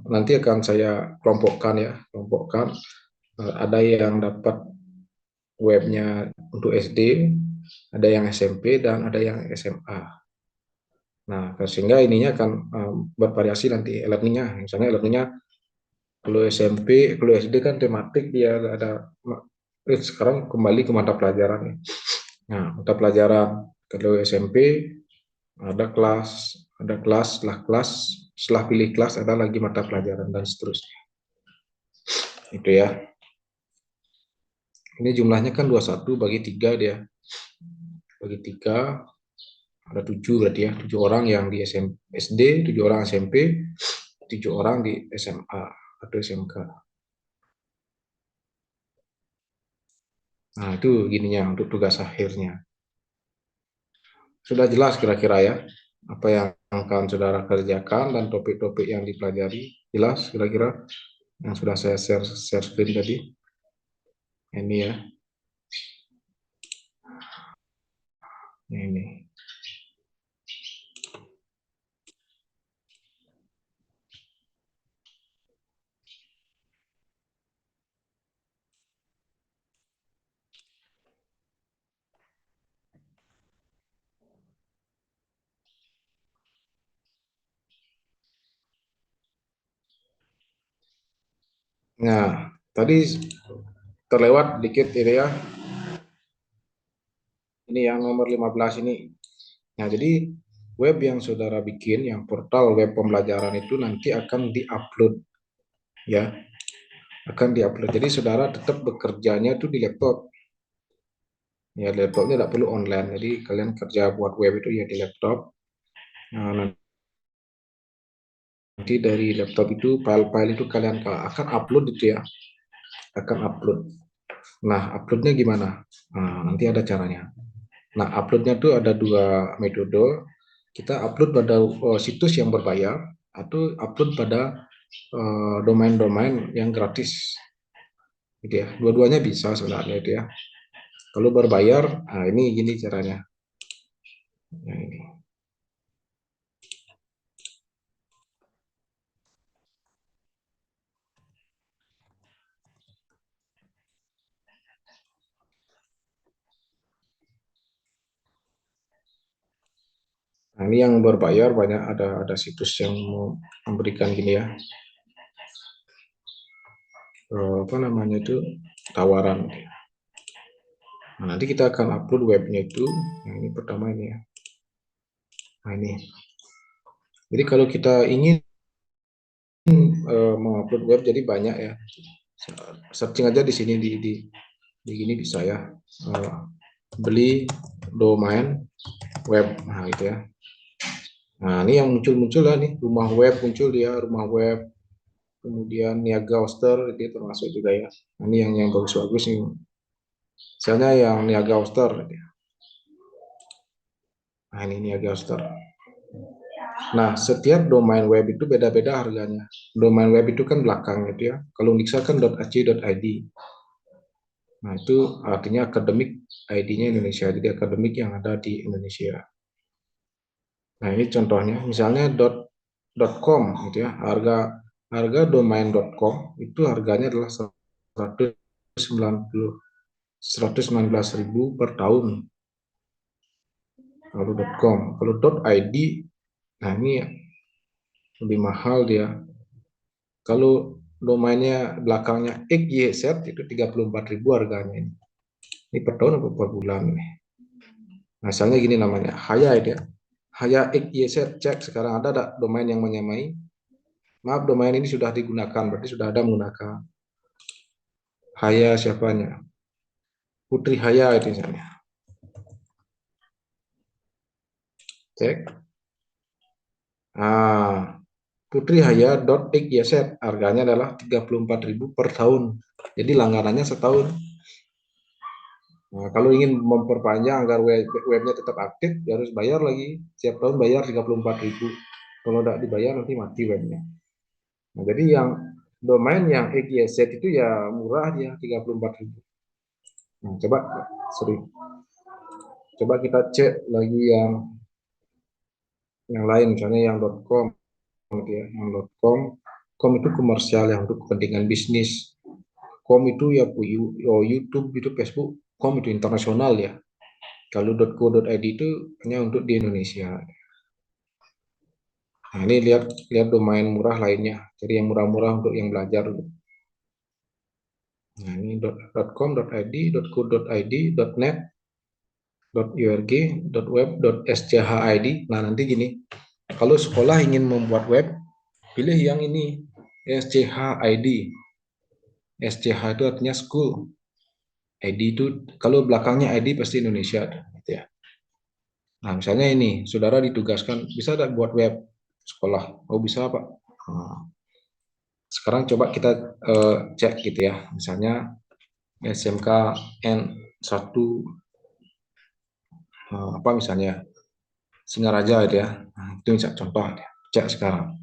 nanti akan saya kelompokkan ya, kelompokkan. Ada yang dapat webnya untuk SD, ada yang SMP dan ada yang SMA. Nah, sehingga ininya akan bervariasi nanti e-learningnya. Misalnya e-learningnya kalau SMP, kalau SD kan tematik dia ada. Sekarang kembali ke mata pelajaran ya. Nah, mata pelajaran kalau SMP ada kelas, setelah pilih kelas ada lagi mata pelajaran dan seterusnya. Itu ya. Ini jumlahnya kan 21 bagi 3 dia. Bagi 3 ada 7 berarti ya, 7 orang yang di SD, 7 orang SMP, 7 orang di SMA atau SMK. Nah, itu gininya untuk tugas akhirnya. Sudah jelas kira-kira ya, apa yang akan saudara kerjakan dan topik-topik yang dipelajari. Jelas kira-kira yang sudah saya share screen tadi. Ini ya. Ini. Nah, tadi terlewat dikit ini ya. Ini yang nomor 15 ini. Nah, jadi web yang saudara bikin, yang portal web pembelajaran itu nanti akan diupload ya, akan diupload. Jadi saudara tetap bekerjanya itu di laptop. Ya, laptopnya tidak perlu online. Jadi kalian kerja buat web itu ya di laptop. Nah, nanti dari laptop itu file-file itu kalian akan upload itu ya, akan upload. Nah, uploadnya gimana? Nah, nanti ada caranya. Nah, uploadnya tuh ada dua metode. Kita upload pada situs yang berbayar atau upload pada domain-domain yang gratis, gitu ya. Dua-duanya bisa sebenarnya itu ya. Kalau berbayar, nah ini gini caranya. Yang ini. Nah, ini yang berbayar banyak, ada situs yang memberikan gini ya, apa namanya itu, tawaran. Nah, nanti kita akan upload webnya itu. Nah, ini pertama ini ya. Nah, ini. Jadi kalau kita ingin mengupload web, jadi banyak ya. Searching aja di sini di gini bisa ya. Beli domain web. Nah, gitu ya. Nah, ini yang muncul lah nih, rumah web muncul dia, rumah web. Kemudian niaga hoster itu termasuk juga ya. Nah, ini yang bagus-bagus nih. Misalnya yang niaga hoster. Nah, ini niaga hoster. Nah, setiap domain web itu beda-beda harganya. Domain web itu kan belakang itu ya. Kalau Unixa kan .ac.id. Nah, itu artinya akademik, ID-nya Indonesia. Jadi akademik yang ada di Indonesia. Nah, ini contohnya. Misalnya .com gitu ya. Harga domain .com itu harganya adalah 119.000 per tahun. Kalau .com, kalau .id, nah ini lebih mahal dia. Kalau domainnya belakangnya XYZ itu 34.000 harganya ini. Ini per tahun atau per bulan nih. Nah, misalnya gini namanya, Haya dia. Haya XYZ, cek sekarang ada domain yang menyamai. Maaf, domain ini sudah digunakan, berarti sudah ada menggunakan. Haya siapanya? Putri Haya itu misalnya. Cek. Nah, putrihaya.xyz harganya adalah 34.000 per tahun. Jadi langganannya setahun. Nah, kalau ingin memperpanjang agar webnya tetap aktif, ya harus bayar lagi. Setiap tahun bayar 34.000. Kalau tidak dibayar nanti mati webnya. Nah, jadi yang domain yang XYZ itu ya murah dia 34.000. Nah, coba kita cek lagi yang lain, misalnya yang .com gitu ya. Yang .com itu komersial yang untuk kepentingan bisnis. Com itu ya YouTube, itu Facebook, com itu internasional ya. Kalau .co.id itu hanya untuk di Indonesia. Nah, ini lihat domain murah lainnya. Jadi yang murah-murah untuk yang belajar. Nah, ini .com, .id, .co.id, .net, .org, .web, .schid. Nah, nanti gini. Kalau sekolah ingin membuat web, pilih yang ini, schid. SCH itu artinya school. ID itu kalau belakangnya ID pasti Indonesia gitu ya. Nah, misalnya ini, saudara ditugaskan, bisa tidak buat web sekolah? Oh, bisa, Pak. Nah, sekarang coba kita cek gitu ya. Misalnya SMK N1, apa misalnya, Singaraja gitu ya. Nah, itu bisa contoh, cek sekarang.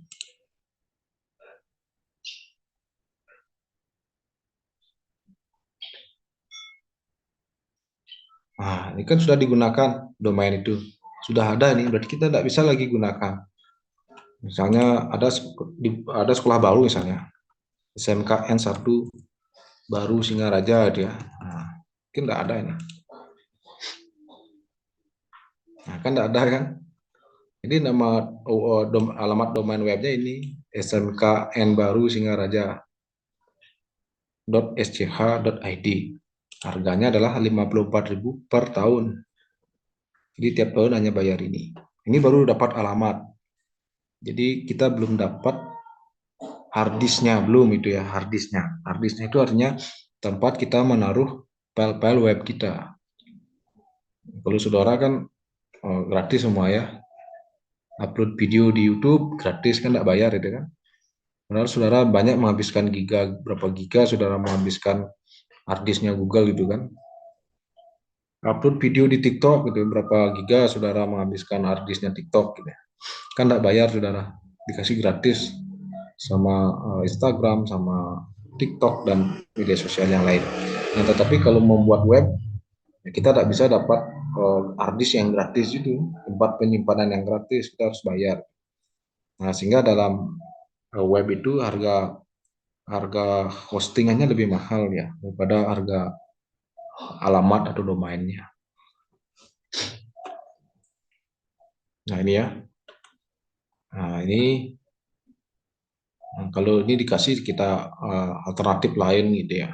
Nah, ini kan sudah digunakan domain itu. Sudah ada nih, berarti kita tidak bisa lagi gunakan. Misalnya ada sekolah baru misalnya, SMK N1 baru Singaraja dia. Nah, mungkin tidak ada ini. Nah, kan tidak ada kan. Jadi nama alamat domain webnya ini smkn baru Singaraja .sch.id. Harganya adalah 54.000 per tahun. Jadi tiap tahun hanya bayar ini. Ini baru dapat alamat. Jadi kita belum dapat harddisknya, belum itu ya harddisknya. Harddisknya itu artinya tempat kita menaruh file-file web kita. Kalau saudara kan gratis semua ya. Upload video di YouTube gratis kan, tidak bayar itu kan. Padahal saudara banyak menghabiskan berapa giga saudara menghabiskan harddisknya Google gitu kan. Upload video di TikTok gitu, berapa giga saudara menghabiskan harddisknya TikTok gitu. Kan tidak bayar saudara, dikasih gratis sama Instagram, sama TikTok dan media sosial yang lain. Nah, tetapi kalau membuat web, kita tidak bisa dapat harddisk yang gratis itu, tempat penyimpanan yang gratis, kita harus bayar. Nah, sehingga dalam web itu harga hostingannya lebih mahal ya daripada harga alamat atau domainnya. Nah ini ya. Nah ini kalau ini dikasih kita alternatif lain gitu ya.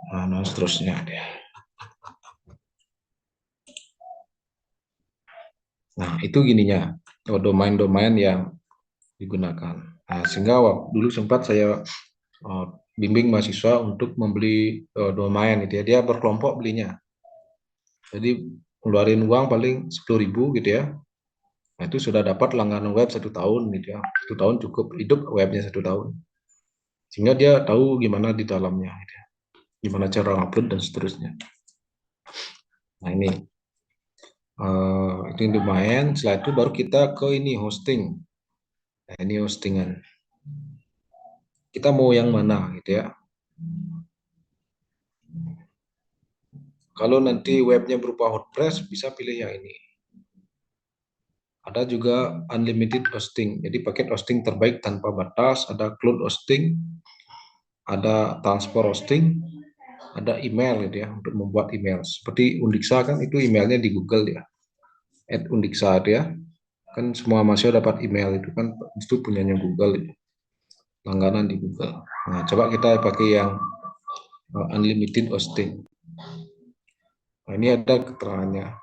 Nah seterusnya deh. Nah itu gininya domain-domain yang digunakan. Nah, sehingga dulu sempat saya bimbing mahasiswa untuk membeli domain gitu ya. Dia berkelompok belinya. Jadi keluarin uang paling 10.000 gitu ya. Nah, itu sudah dapat langganan web 1 tahun gitu ya. 1 tahun cukup hidup webnya 1 tahun. Sehingga dia tahu gimana di dalamnya, gitu ya. Gimana cara upload dan seterusnya. Nah ini itu domain. Setelah itu baru kita ke ini hosting. Nah ini hostingan. Kita mau yang mana gitu ya. Kalau nanti webnya berupa WordPress, bisa pilih yang ini. Ada juga unlimited hosting, jadi paket hosting terbaik tanpa batas. Ada cloud hosting, ada transfer hosting, ada email gitu ya, untuk membuat email. Seperti Undixa kan itu emailnya di Google ya, @undixa itu ya. Kan semua mahasiswa dapat email itu kan, itu punyanya Google, itu langganan di Google. Nah, coba kita pakai yang unlimited hosting. Nah, ini ada keterangannya.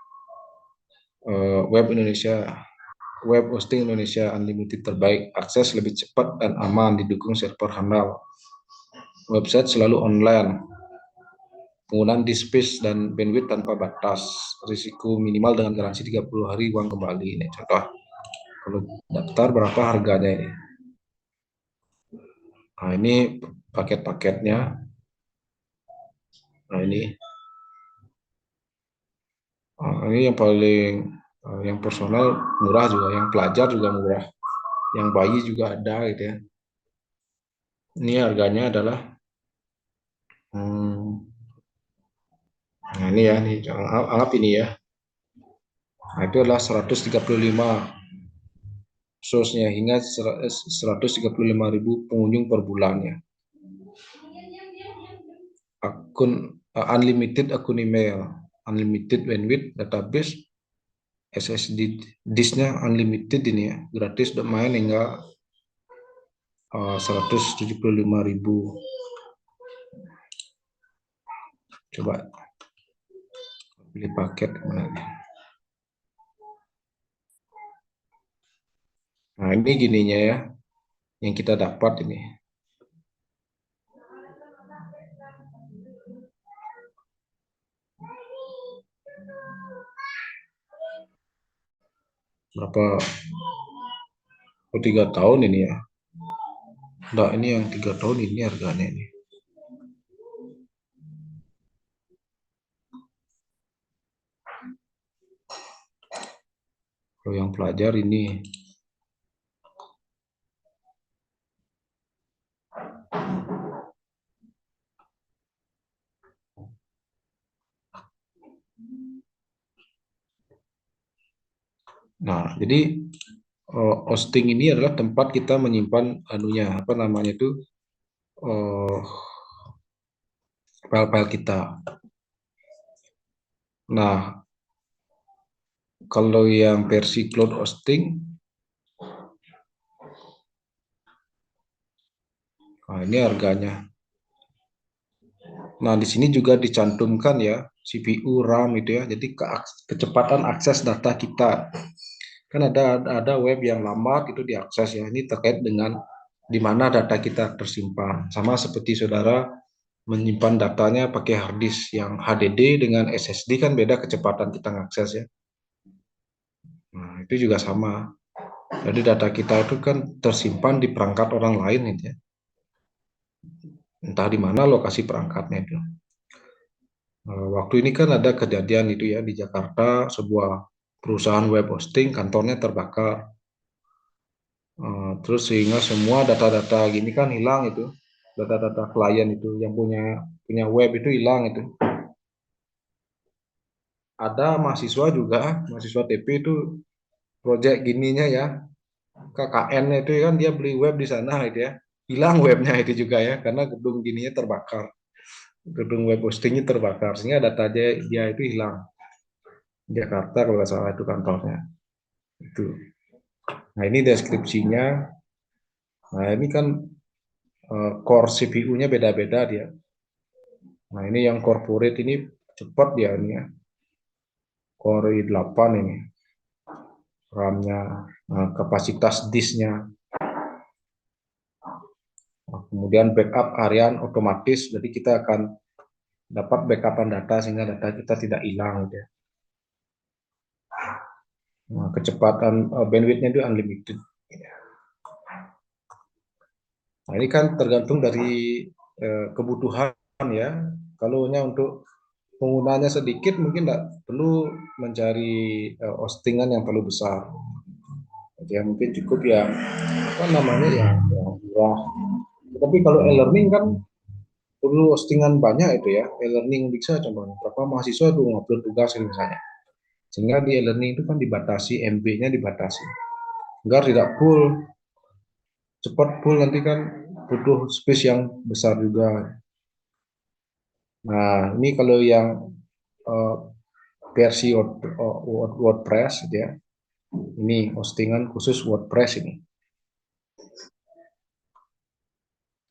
Web hosting Indonesia unlimited terbaik, akses lebih cepat dan aman, didukung server handal. Website selalu online. Penggunaan disk space dan bandwidth tanpa batas. Risiko minimal dengan garansi 30 hari uang kembali. Ini contoh. Kalau daftar berapa harganya ini. Nah, ini paket-paketnya. Nah, ini yang paling yang personal murah juga, yang pelajar juga murah. Yang bayi juga ada gitu ya. Ini harganya adalah nah ini ya, ini anggap ini ya. Nah, itu adalah 135 source-nya hingga 135.000 pengunjung per bulannya. Akun unlimited akun email, unlimited bandwidth, database, SSD disknya unlimited ini ya, gratis udah main hingga 175.000. Coba pilih paket mana nih. Nah ini gininya ya, yang kita dapat ini. Berapa? 3 tahun ini ya. Nah ini yang 3 tahun ini harganya ini. Kalau yang pelajar ini nah, jadi hosting ini adalah tempat kita menyimpan anunya, apa namanya itu, file-file kita. Nah, kalau yang versi cloud hosting, nah ini harganya. Nah, di sini juga dicantumkan ya CPU, RAM itu ya. Jadi kecepatan akses data kita. Kan ada web yang lambat itu diakses ya. Ini terkait dengan di mana data kita tersimpan. Sama seperti saudara menyimpan datanya pakai hard disk yang HDD dengan SSD kan beda kecepatan kita ngakses ya. Nah, itu juga sama. Jadi data kita itu kan tersimpan di perangkat orang lain gitu ya. Entah di mana lokasi perangkatnya itu. Waktu ini kan ada kejadian itu ya di Jakarta, sebuah perusahaan web hosting kantornya terbakar. Terus sehingga semua data-data gini kan hilang itu, data-data klien itu yang punya web itu hilang itu. Ada mahasiswa juga, mahasiswa TP itu project gininya ya, KKN itu kan dia beli web di sana itu ya, hilang webnya itu juga ya karena gedung gininya terbakar, gedung web hostingnya terbakar sehingga data dia itu hilang. Jakarta kalau nggak salah itu kantornya. Itu. Nah ini deskripsinya. Nah ini kan core CPU-nya beda-beda dia. Nah ini yang corporate ini cepat dia ini ya. Core i8 ini. RAM-nya, kapasitas disknya. Kemudian backup harian otomatis, jadi kita akan dapat backupan data sehingga data kita tidak hilang. Gitu ya. Nah, kecepatan bandwidth-nya itu unlimited. Nah, ini kan tergantung dari kebutuhan ya. Kalau untuk penggunanya sedikit mungkin tidak perlu mencari hostingan yang terlalu besar. Jadi ya mungkin cukup ya apa namanya ya murah. Tapi kalau e-learning kan perlu hostingan banyak itu ya. E-learning bisa contohnya berapa mahasiswa tuh ngupload tugas misalnya. Sehingga di e-learning itu kan dibatasi, MB-nya dibatasi. Agar tidak full, cepat full nanti kan butuh space yang besar juga. Nah, ini kalau yang uh, versi WordPress gitu ya. Ini hostingan khusus WordPress ini.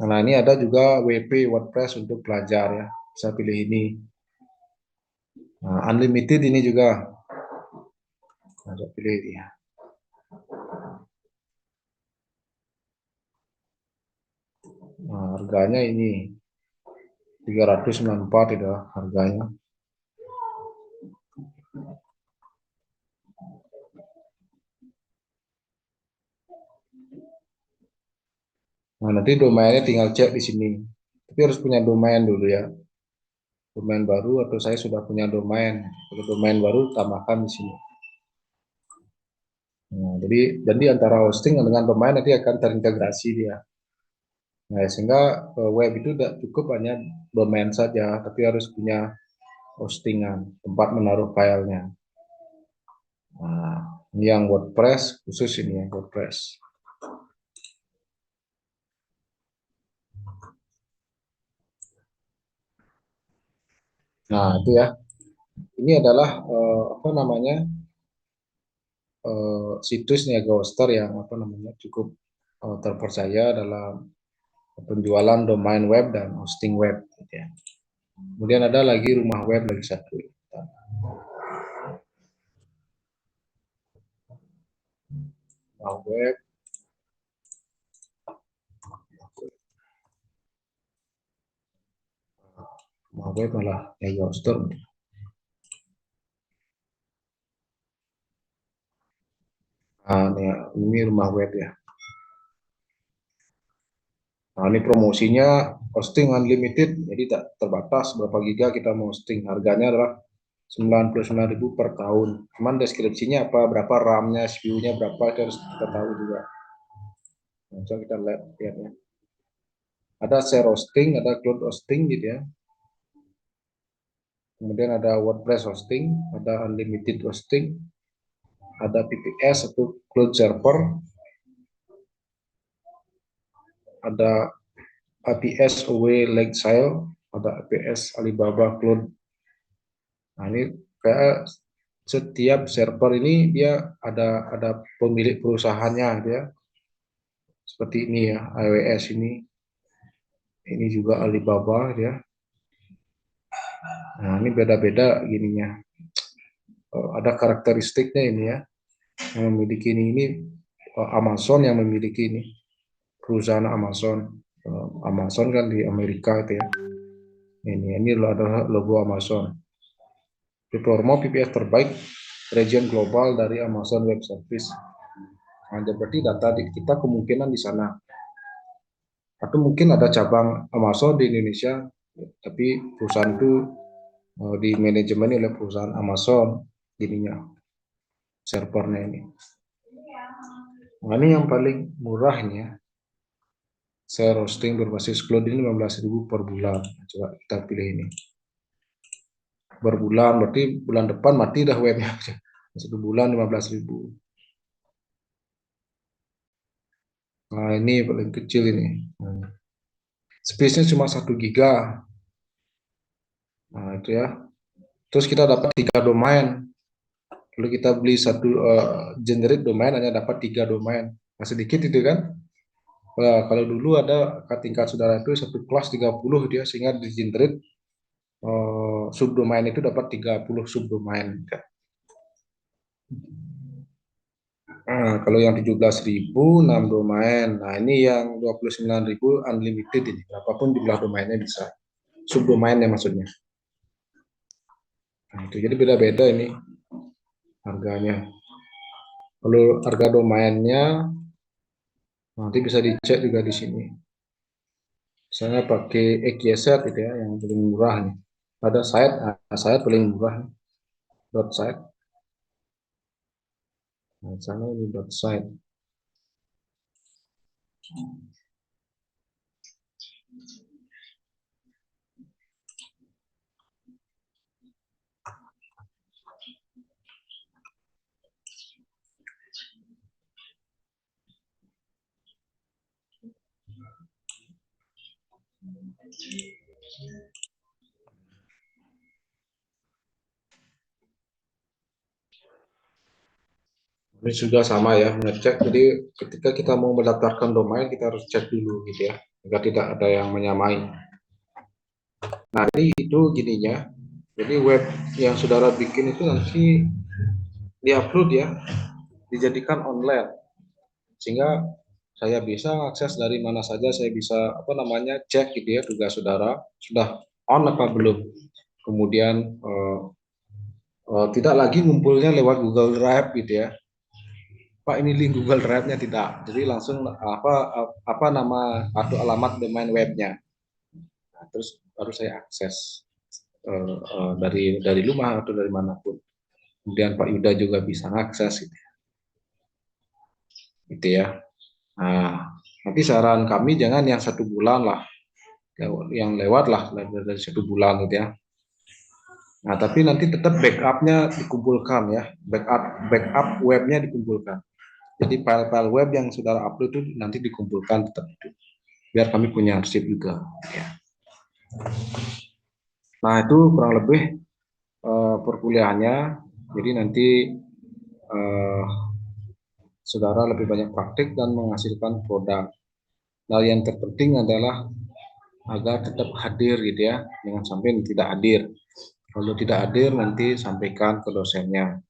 Nah, ini ada juga WP WordPress untuk pelajar ya. Bisa pilih ini. Nah, unlimited ini juga. Nah, saya pilih ini ya. Nah, harganya ini 394 itu harganya. Nah, nanti domainnya tinggal cek di sini. Tapi harus punya domain dulu ya. Domain baru atau saya sudah punya domain. Kalau domain baru tambahkan di sini. Nah, jadi antara hosting dengan domain nanti akan terintegrasi dia. Nah, sehingga web itu tidak cukup hanya domain saja, tapi harus punya hostingan, tempat menaruh filenya. Nah, ini yang WordPress, khusus ini yang WordPress. Nah, itu ya. Ini adalah apa namanya situs niaga hoster yang apa namanya cukup terpercaya dalam penjualan domain web dan hosting web. Gitu ya. Kemudian ada lagi rumah web lagi satu. Rumah web. Rumah web malah niaga hoster. Nah, ini rumah web ya. Nah, ini promosinya hosting unlimited, jadi tak terbatas berapa giga kita mau hosting. Harganya adalah 99.000 per tahun. Cuman deskripsinya apa, berapa RAM-nya, CPU-nya berapa, itu harus kita tahu juga. Nah, coba kita lihat ya. Ada share hosting, ada cloud hosting gitu ya. Kemudian ada WordPress hosting, ada unlimited hosting, ada PPS atau cloud server, ada APS Away Lake Sale, ada APS Alibaba Cloud. Nah, ini kayak setiap server ini dia ada pemilik perusahaannya gitu ya. Seperti ini ya, AWS ini juga Alibaba ya. Nah, ini beda-beda gininya. Ada karakteristiknya ini ya. Yang memiliki ini Amazon yang memiliki ini. Perusahaan Amazon. Amazon kan di Amerika itu ya. Ini adalah logo Amazon. Promo PPS terbaik region global dari Amazon Web Service. Nah, berarti data kita kemungkinan di sana. Atau mungkin ada cabang Amazon di Indonesia, tapi perusahaan itu di manajemen oleh perusahaan Amazon, jadinya servernya ini. Nah, ini yang paling murah ini ya. Share hosting berbasis cloud ini 15.000 per bulan. Coba kita pilih ini. Berbulan, berarti bulan depan mati dah webnya. 1 bulan 15.000. Nah, ini paling kecil ini. Space-nya cuma 1 giga. Nah, itu ya. Terus kita dapat 3 domain. Kalau kita beli satu generate domain hanya dapat 3 domain, nah, sedikit itu kan. Kalau dulu ada tingkat saudara itu satu kelas 30 dia, sehingga di generate subdomain itu dapat 30 subdomain. Nah, kalau yang 17.000 6 domain. Nah, ini yang 29.000 unlimited ini. Berapapun jumlah domainnya bisa. Subdomainnya maksudnya. Nah, itu jadi beda-beda ini harganya. Kalau harga domainnya nanti bisa dicek juga di sini. Misalnya pakai EQSet itu ya, yang paling murah nih. Ada site, site paling murah nih. .site. Nah, sana ini .site. Ini juga sama ya, ngecek. Jadi ketika kita mau mendaftarkan domain, kita harus cek dulu gitu ya, agar tidak ada yang menyamai. Nah, jadi itu gininya. Jadi web yang saudara bikin itu nanti diupload ya, dijadikan online, sehingga saya bisa akses dari mana saja. Saya bisa cek gitu ya, tugas saudara sudah on apa belum. Kemudian tidak lagi ngumpulnya lewat Google Drive gitu ya. Pak, ini link Google Drive-nya tidak. Jadi langsung apa nama atau alamat domain webnya. Nah, terus baru saya akses dari rumah atau dari manapun. Kemudian Pak Yuda juga bisa akses gitu ya. Nah, nanti saran kami jangan yang 1 bulan lah, yang lewat lah dari 1 bulan gitu ya. Nah, tapi nanti tetap backupnya dikumpulkan ya, backup webnya dikumpulkan. Jadi file-file web yang saudara upload itu nanti dikumpulkan tetap itu, biar kami punya arsip juga. Ya. Nah, itu kurang lebih perkuliahannya. Jadi nanti saudara lebih banyak praktik dan menghasilkan produk. Nah, yang terpenting adalah agar tetap hadir gitu ya, jangan sampai tidak hadir. Kalau tidak hadir nanti sampaikan ke dosennya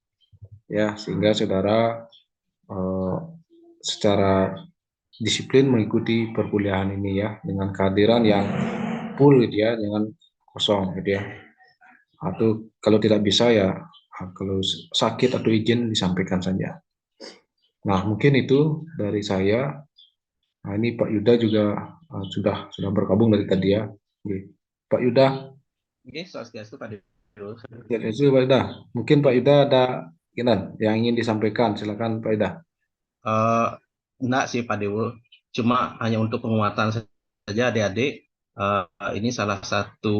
ya, sehingga saudara secara disiplin mengikuti perkuliahan ini ya, dengan kehadiran yang full gitu ya, jangan kosong gitu ya. Atau kalau tidak bisa ya, kalau sakit atau izin disampaikan saja. Nah, mungkin itu dari saya. Nah, ini Pak Yuda juga sudah bergabung dari tadi ya. Oke. Pak Yuda, Oke, swastiastu Pak Dewo. ya, itu Pak Yuda. Mungkin Pak Yuda ada yang ingin disampaikan. Silakan Pak Yuda. Enggak sih Pak Dewo, cuma hanya untuk penguatan saja adik-adik. Ini salah satu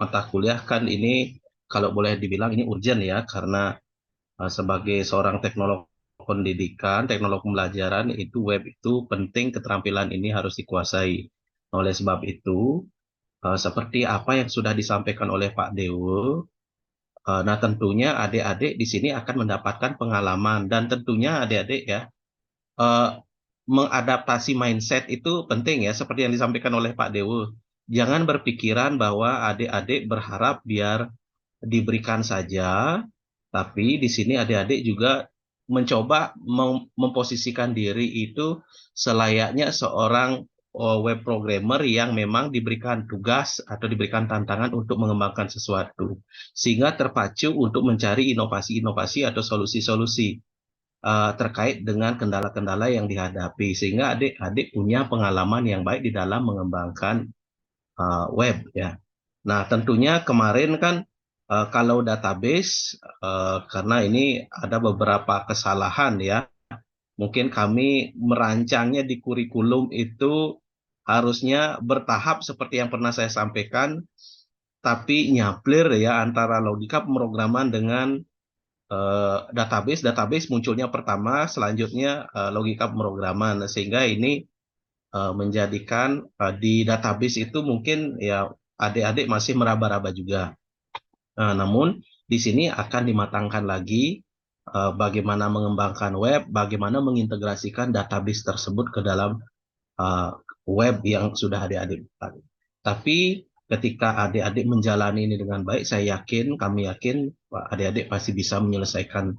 mata kuliah kan ini, kalau boleh dibilang ini urgent ya, karena sebagai seorang teknolog pendidikan, teknolog pembelajaran, itu web itu penting, keterampilan ini harus dikuasai. Oleh sebab itu, seperti apa yang sudah disampaikan oleh Pak Dewo, nah tentunya adik-adik di sini akan mendapatkan pengalaman, dan tentunya adik-adik ya, mengadaptasi mindset itu penting ya, seperti yang disampaikan oleh Pak Dewo. Jangan berpikiran bahwa adik-adik berharap biar diberikan saja, tapi di sini adik-adik juga mencoba memposisikan diri itu selayaknya seorang web programmer yang memang diberikan tugas atau diberikan tantangan untuk mengembangkan sesuatu, sehingga terpacu untuk mencari inovasi-inovasi atau solusi-solusi terkait dengan kendala-kendala yang dihadapi, sehingga adik-adik punya pengalaman yang baik di dalam mengembangkan web ya. Nah, tentunya kemarin kan kalau database, karena ini ada beberapa kesalahan ya, mungkin kami merancangnya di kurikulum itu harusnya bertahap seperti yang pernah saya sampaikan, tapi nyaplir ya antara logika pemrograman dengan database munculnya pertama, selanjutnya logika pemrograman, sehingga ini menjadikan di database itu mungkin ya adik-adik masih meraba-raba juga. Namun di sini akan dimatangkan lagi bagaimana mengembangkan web, bagaimana mengintegrasikan database tersebut ke dalam uh, web yang sudah adik-adik buat. Tapi ketika adik-adik menjalani ini dengan baik, kami yakin adik-adik pasti bisa menyelesaikan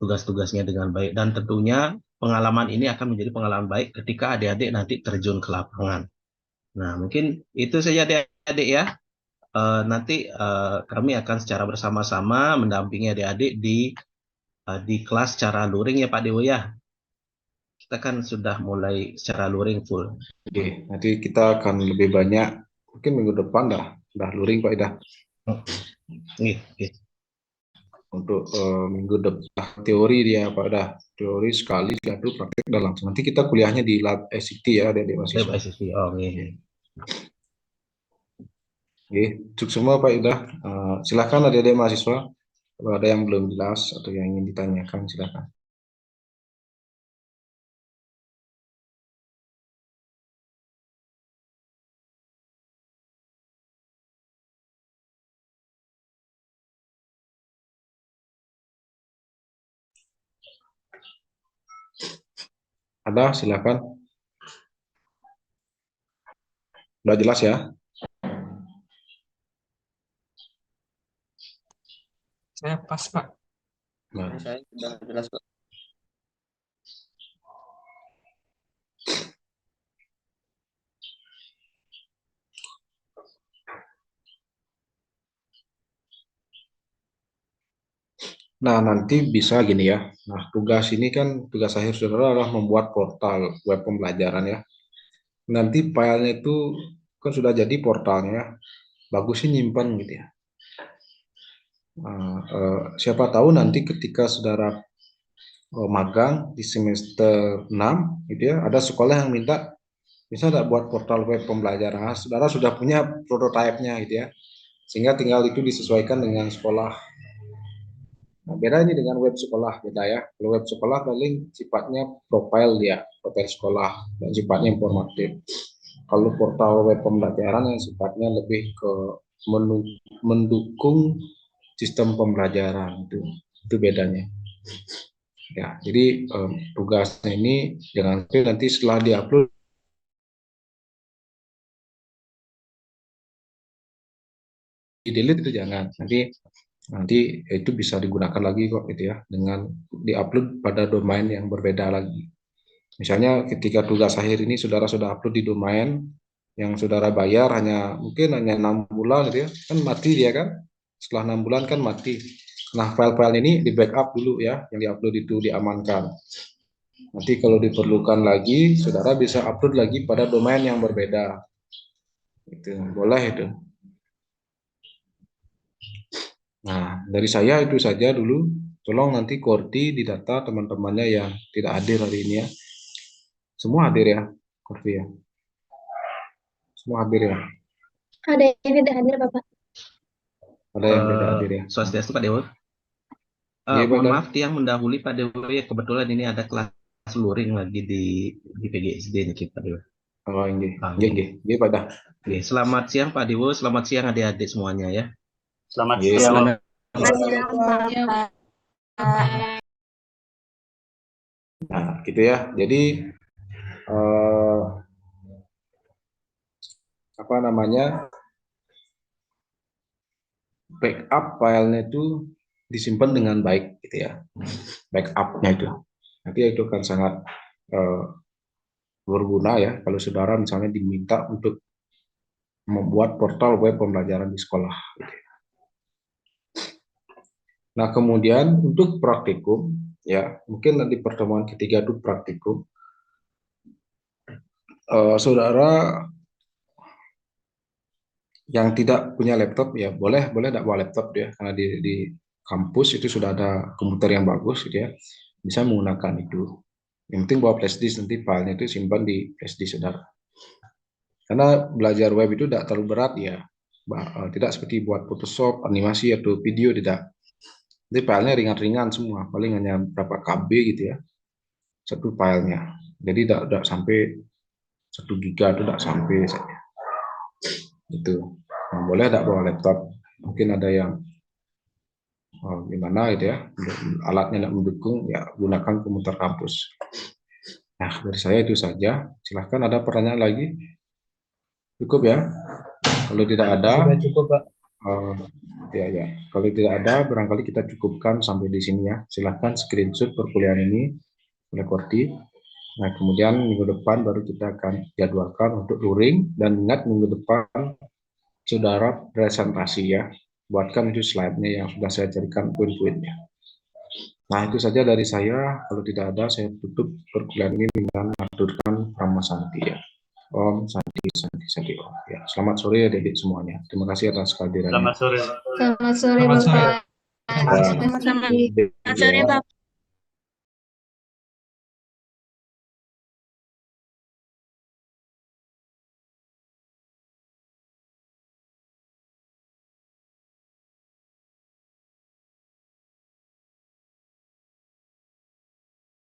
tugas-tugasnya dengan baik. Dan tentunya pengalaman ini akan menjadi pengalaman baik ketika adik-adik nanti terjun ke lapangan. Nah, mungkin itu saja adik-adik ya. Nanti kami akan secara bersama-sama mendampingi adik-adik di kelas secara luring ya Pak Dewo ya. Kita kan sudah mulai secara luring full. Oke, nanti kita akan lebih banyak, mungkin minggu depan dah luring Pak Ida. Untuk minggu depan teori dia Pak dah, teori sekali itu praktek dan langsung. Nanti kita kuliahnya di lab ICT ya adik-adik mahasiswa. Oke, cukup semua Pak Ida. Silakan adik-adik mahasiswa kalau ada yang belum jelas atau yang ingin ditanyakan silakan. Ada, silakan. Udah jelas ya? Saya pas, Pak. Nah, Saya sudah jelas, Pak. nah, nanti bisa gini ya. Nah, tugas ini kan tugas akhir saudara adalah membuat portal web pembelajaran ya. Nanti filenya itu kan sudah jadi portalnya, bagus sih nyimpan gitu ya. Siapa tahu nanti ketika saudara magang di semester 6 gitu ya, ada sekolah yang minta bisa nggak buat portal web pembelajaran. Nah, saudara sudah punya prototipenya gitu ya, sehingga tinggal itu disesuaikan dengan sekolah. Nah, beda ini dengan web sekolah, beda ya. Kalau web sekolah paling sifatnya profil sekolah, dan sifatnya informatif. Kalau portal web pembelajaran yang sifatnya lebih ke mendukung sistem pembelajaran, itu bedanya. Ya, jadi tugasnya ini jangan sampai nanti setelah diupload di delete itu jangan. Nanti itu bisa digunakan lagi kok gitu ya, dengan diupload pada domain yang berbeda lagi. Misalnya ketika tugas akhir ini saudara sudah upload di domain yang saudara bayar mungkin hanya 6 bulan gitu ya, kan mati dia kan, setelah 6 bulan kan mati. Nah, file-file ini di backup dulu ya, yang diupload itu diamankan. Nanti kalau diperlukan lagi, saudara bisa upload lagi pada domain yang berbeda. Itu boleh itu. Nah, dari saya itu saja dulu. Tolong nanti Korti di data teman-temannya yang tidak hadir hari ini ya. Semua hadir ya, Korti ya. Semua hadir ya. Ada yang tidak hadir, Bapak. Ada yang tidak hadir ya. Swastiastu Pak Dewo. Iya, Mohon Pak. maaf yang mendahului Pak Dewo ya, kebetulan ini ada kelas luring lagi di PGSD nih Pak Dewo. Oh, iya, Pak dah. Oke, selamat siang Pak Dewo, selamat siang adik-adik semuanya ya. Selamat Iya, siang. selamat. Nah, gitu ya. Jadi apa namanya, backup filenya itu disimpan dengan baik gitu ya, backupnya itu. Nanti itu akan sangat berguna ya kalau saudara misalnya diminta untuk membuat portal web pembelajaran di sekolah. Gitu. Nah, kemudian untuk praktikum ya, mungkin di pertemuan ketiga itu praktikum. Saudara yang tidak punya laptop ya boleh tidak bawa laptop ya, karena di kampus itu sudah ada komputer yang bagus gitu ya, bisa menggunakan itu. Yang penting bawa flash disk, nanti filenya itu simpan di flash disk saudara. Karena belajar web itu tidak terlalu berat ya, tidak seperti buat Photoshop, animasi atau video, tidak. Jadi filenya ringan-ringan semua, paling hanya berapa KB gitu ya, satu filenya. Jadi tidak sampai 1 giga, itu tidak sampai saja. Itu. Nah, boleh tidak bawa laptop? Mungkin ada yang gimana gitu ya, alatnya tidak mendukung ya gunakan komputer kampus. Nah, dari saya itu saja. Silahkan ada pertanyaan lagi? Cukup ya? Kalau tidak ada, Sudah cukup, Pak. ya. Kalau tidak ada, barangkali kita cukupkan sampai di sini ya. Silahkan screenshot perkuliahan ini oleh Kordi. Nah, kemudian minggu depan baru kita akan jadwalkan untuk luring, dan ingat minggu depan saudara presentasi ya. Buatkan itu slide-nya yang sudah saya carikan poin-poinnya. Nah, itu saja dari saya. Kalau tidak ada, saya tutup perkuliahan ini dengan mengaturkan Brahma Santi ya. Om Santi Santi Santi Om. Ya, selamat sore adik-adik semuanya. Terima kasih atas kehadirannya. Selamat sore. Selamat sore, Selamat sore. Bapak. Terima kasih. Selamat sore. Selamat sore, Pak.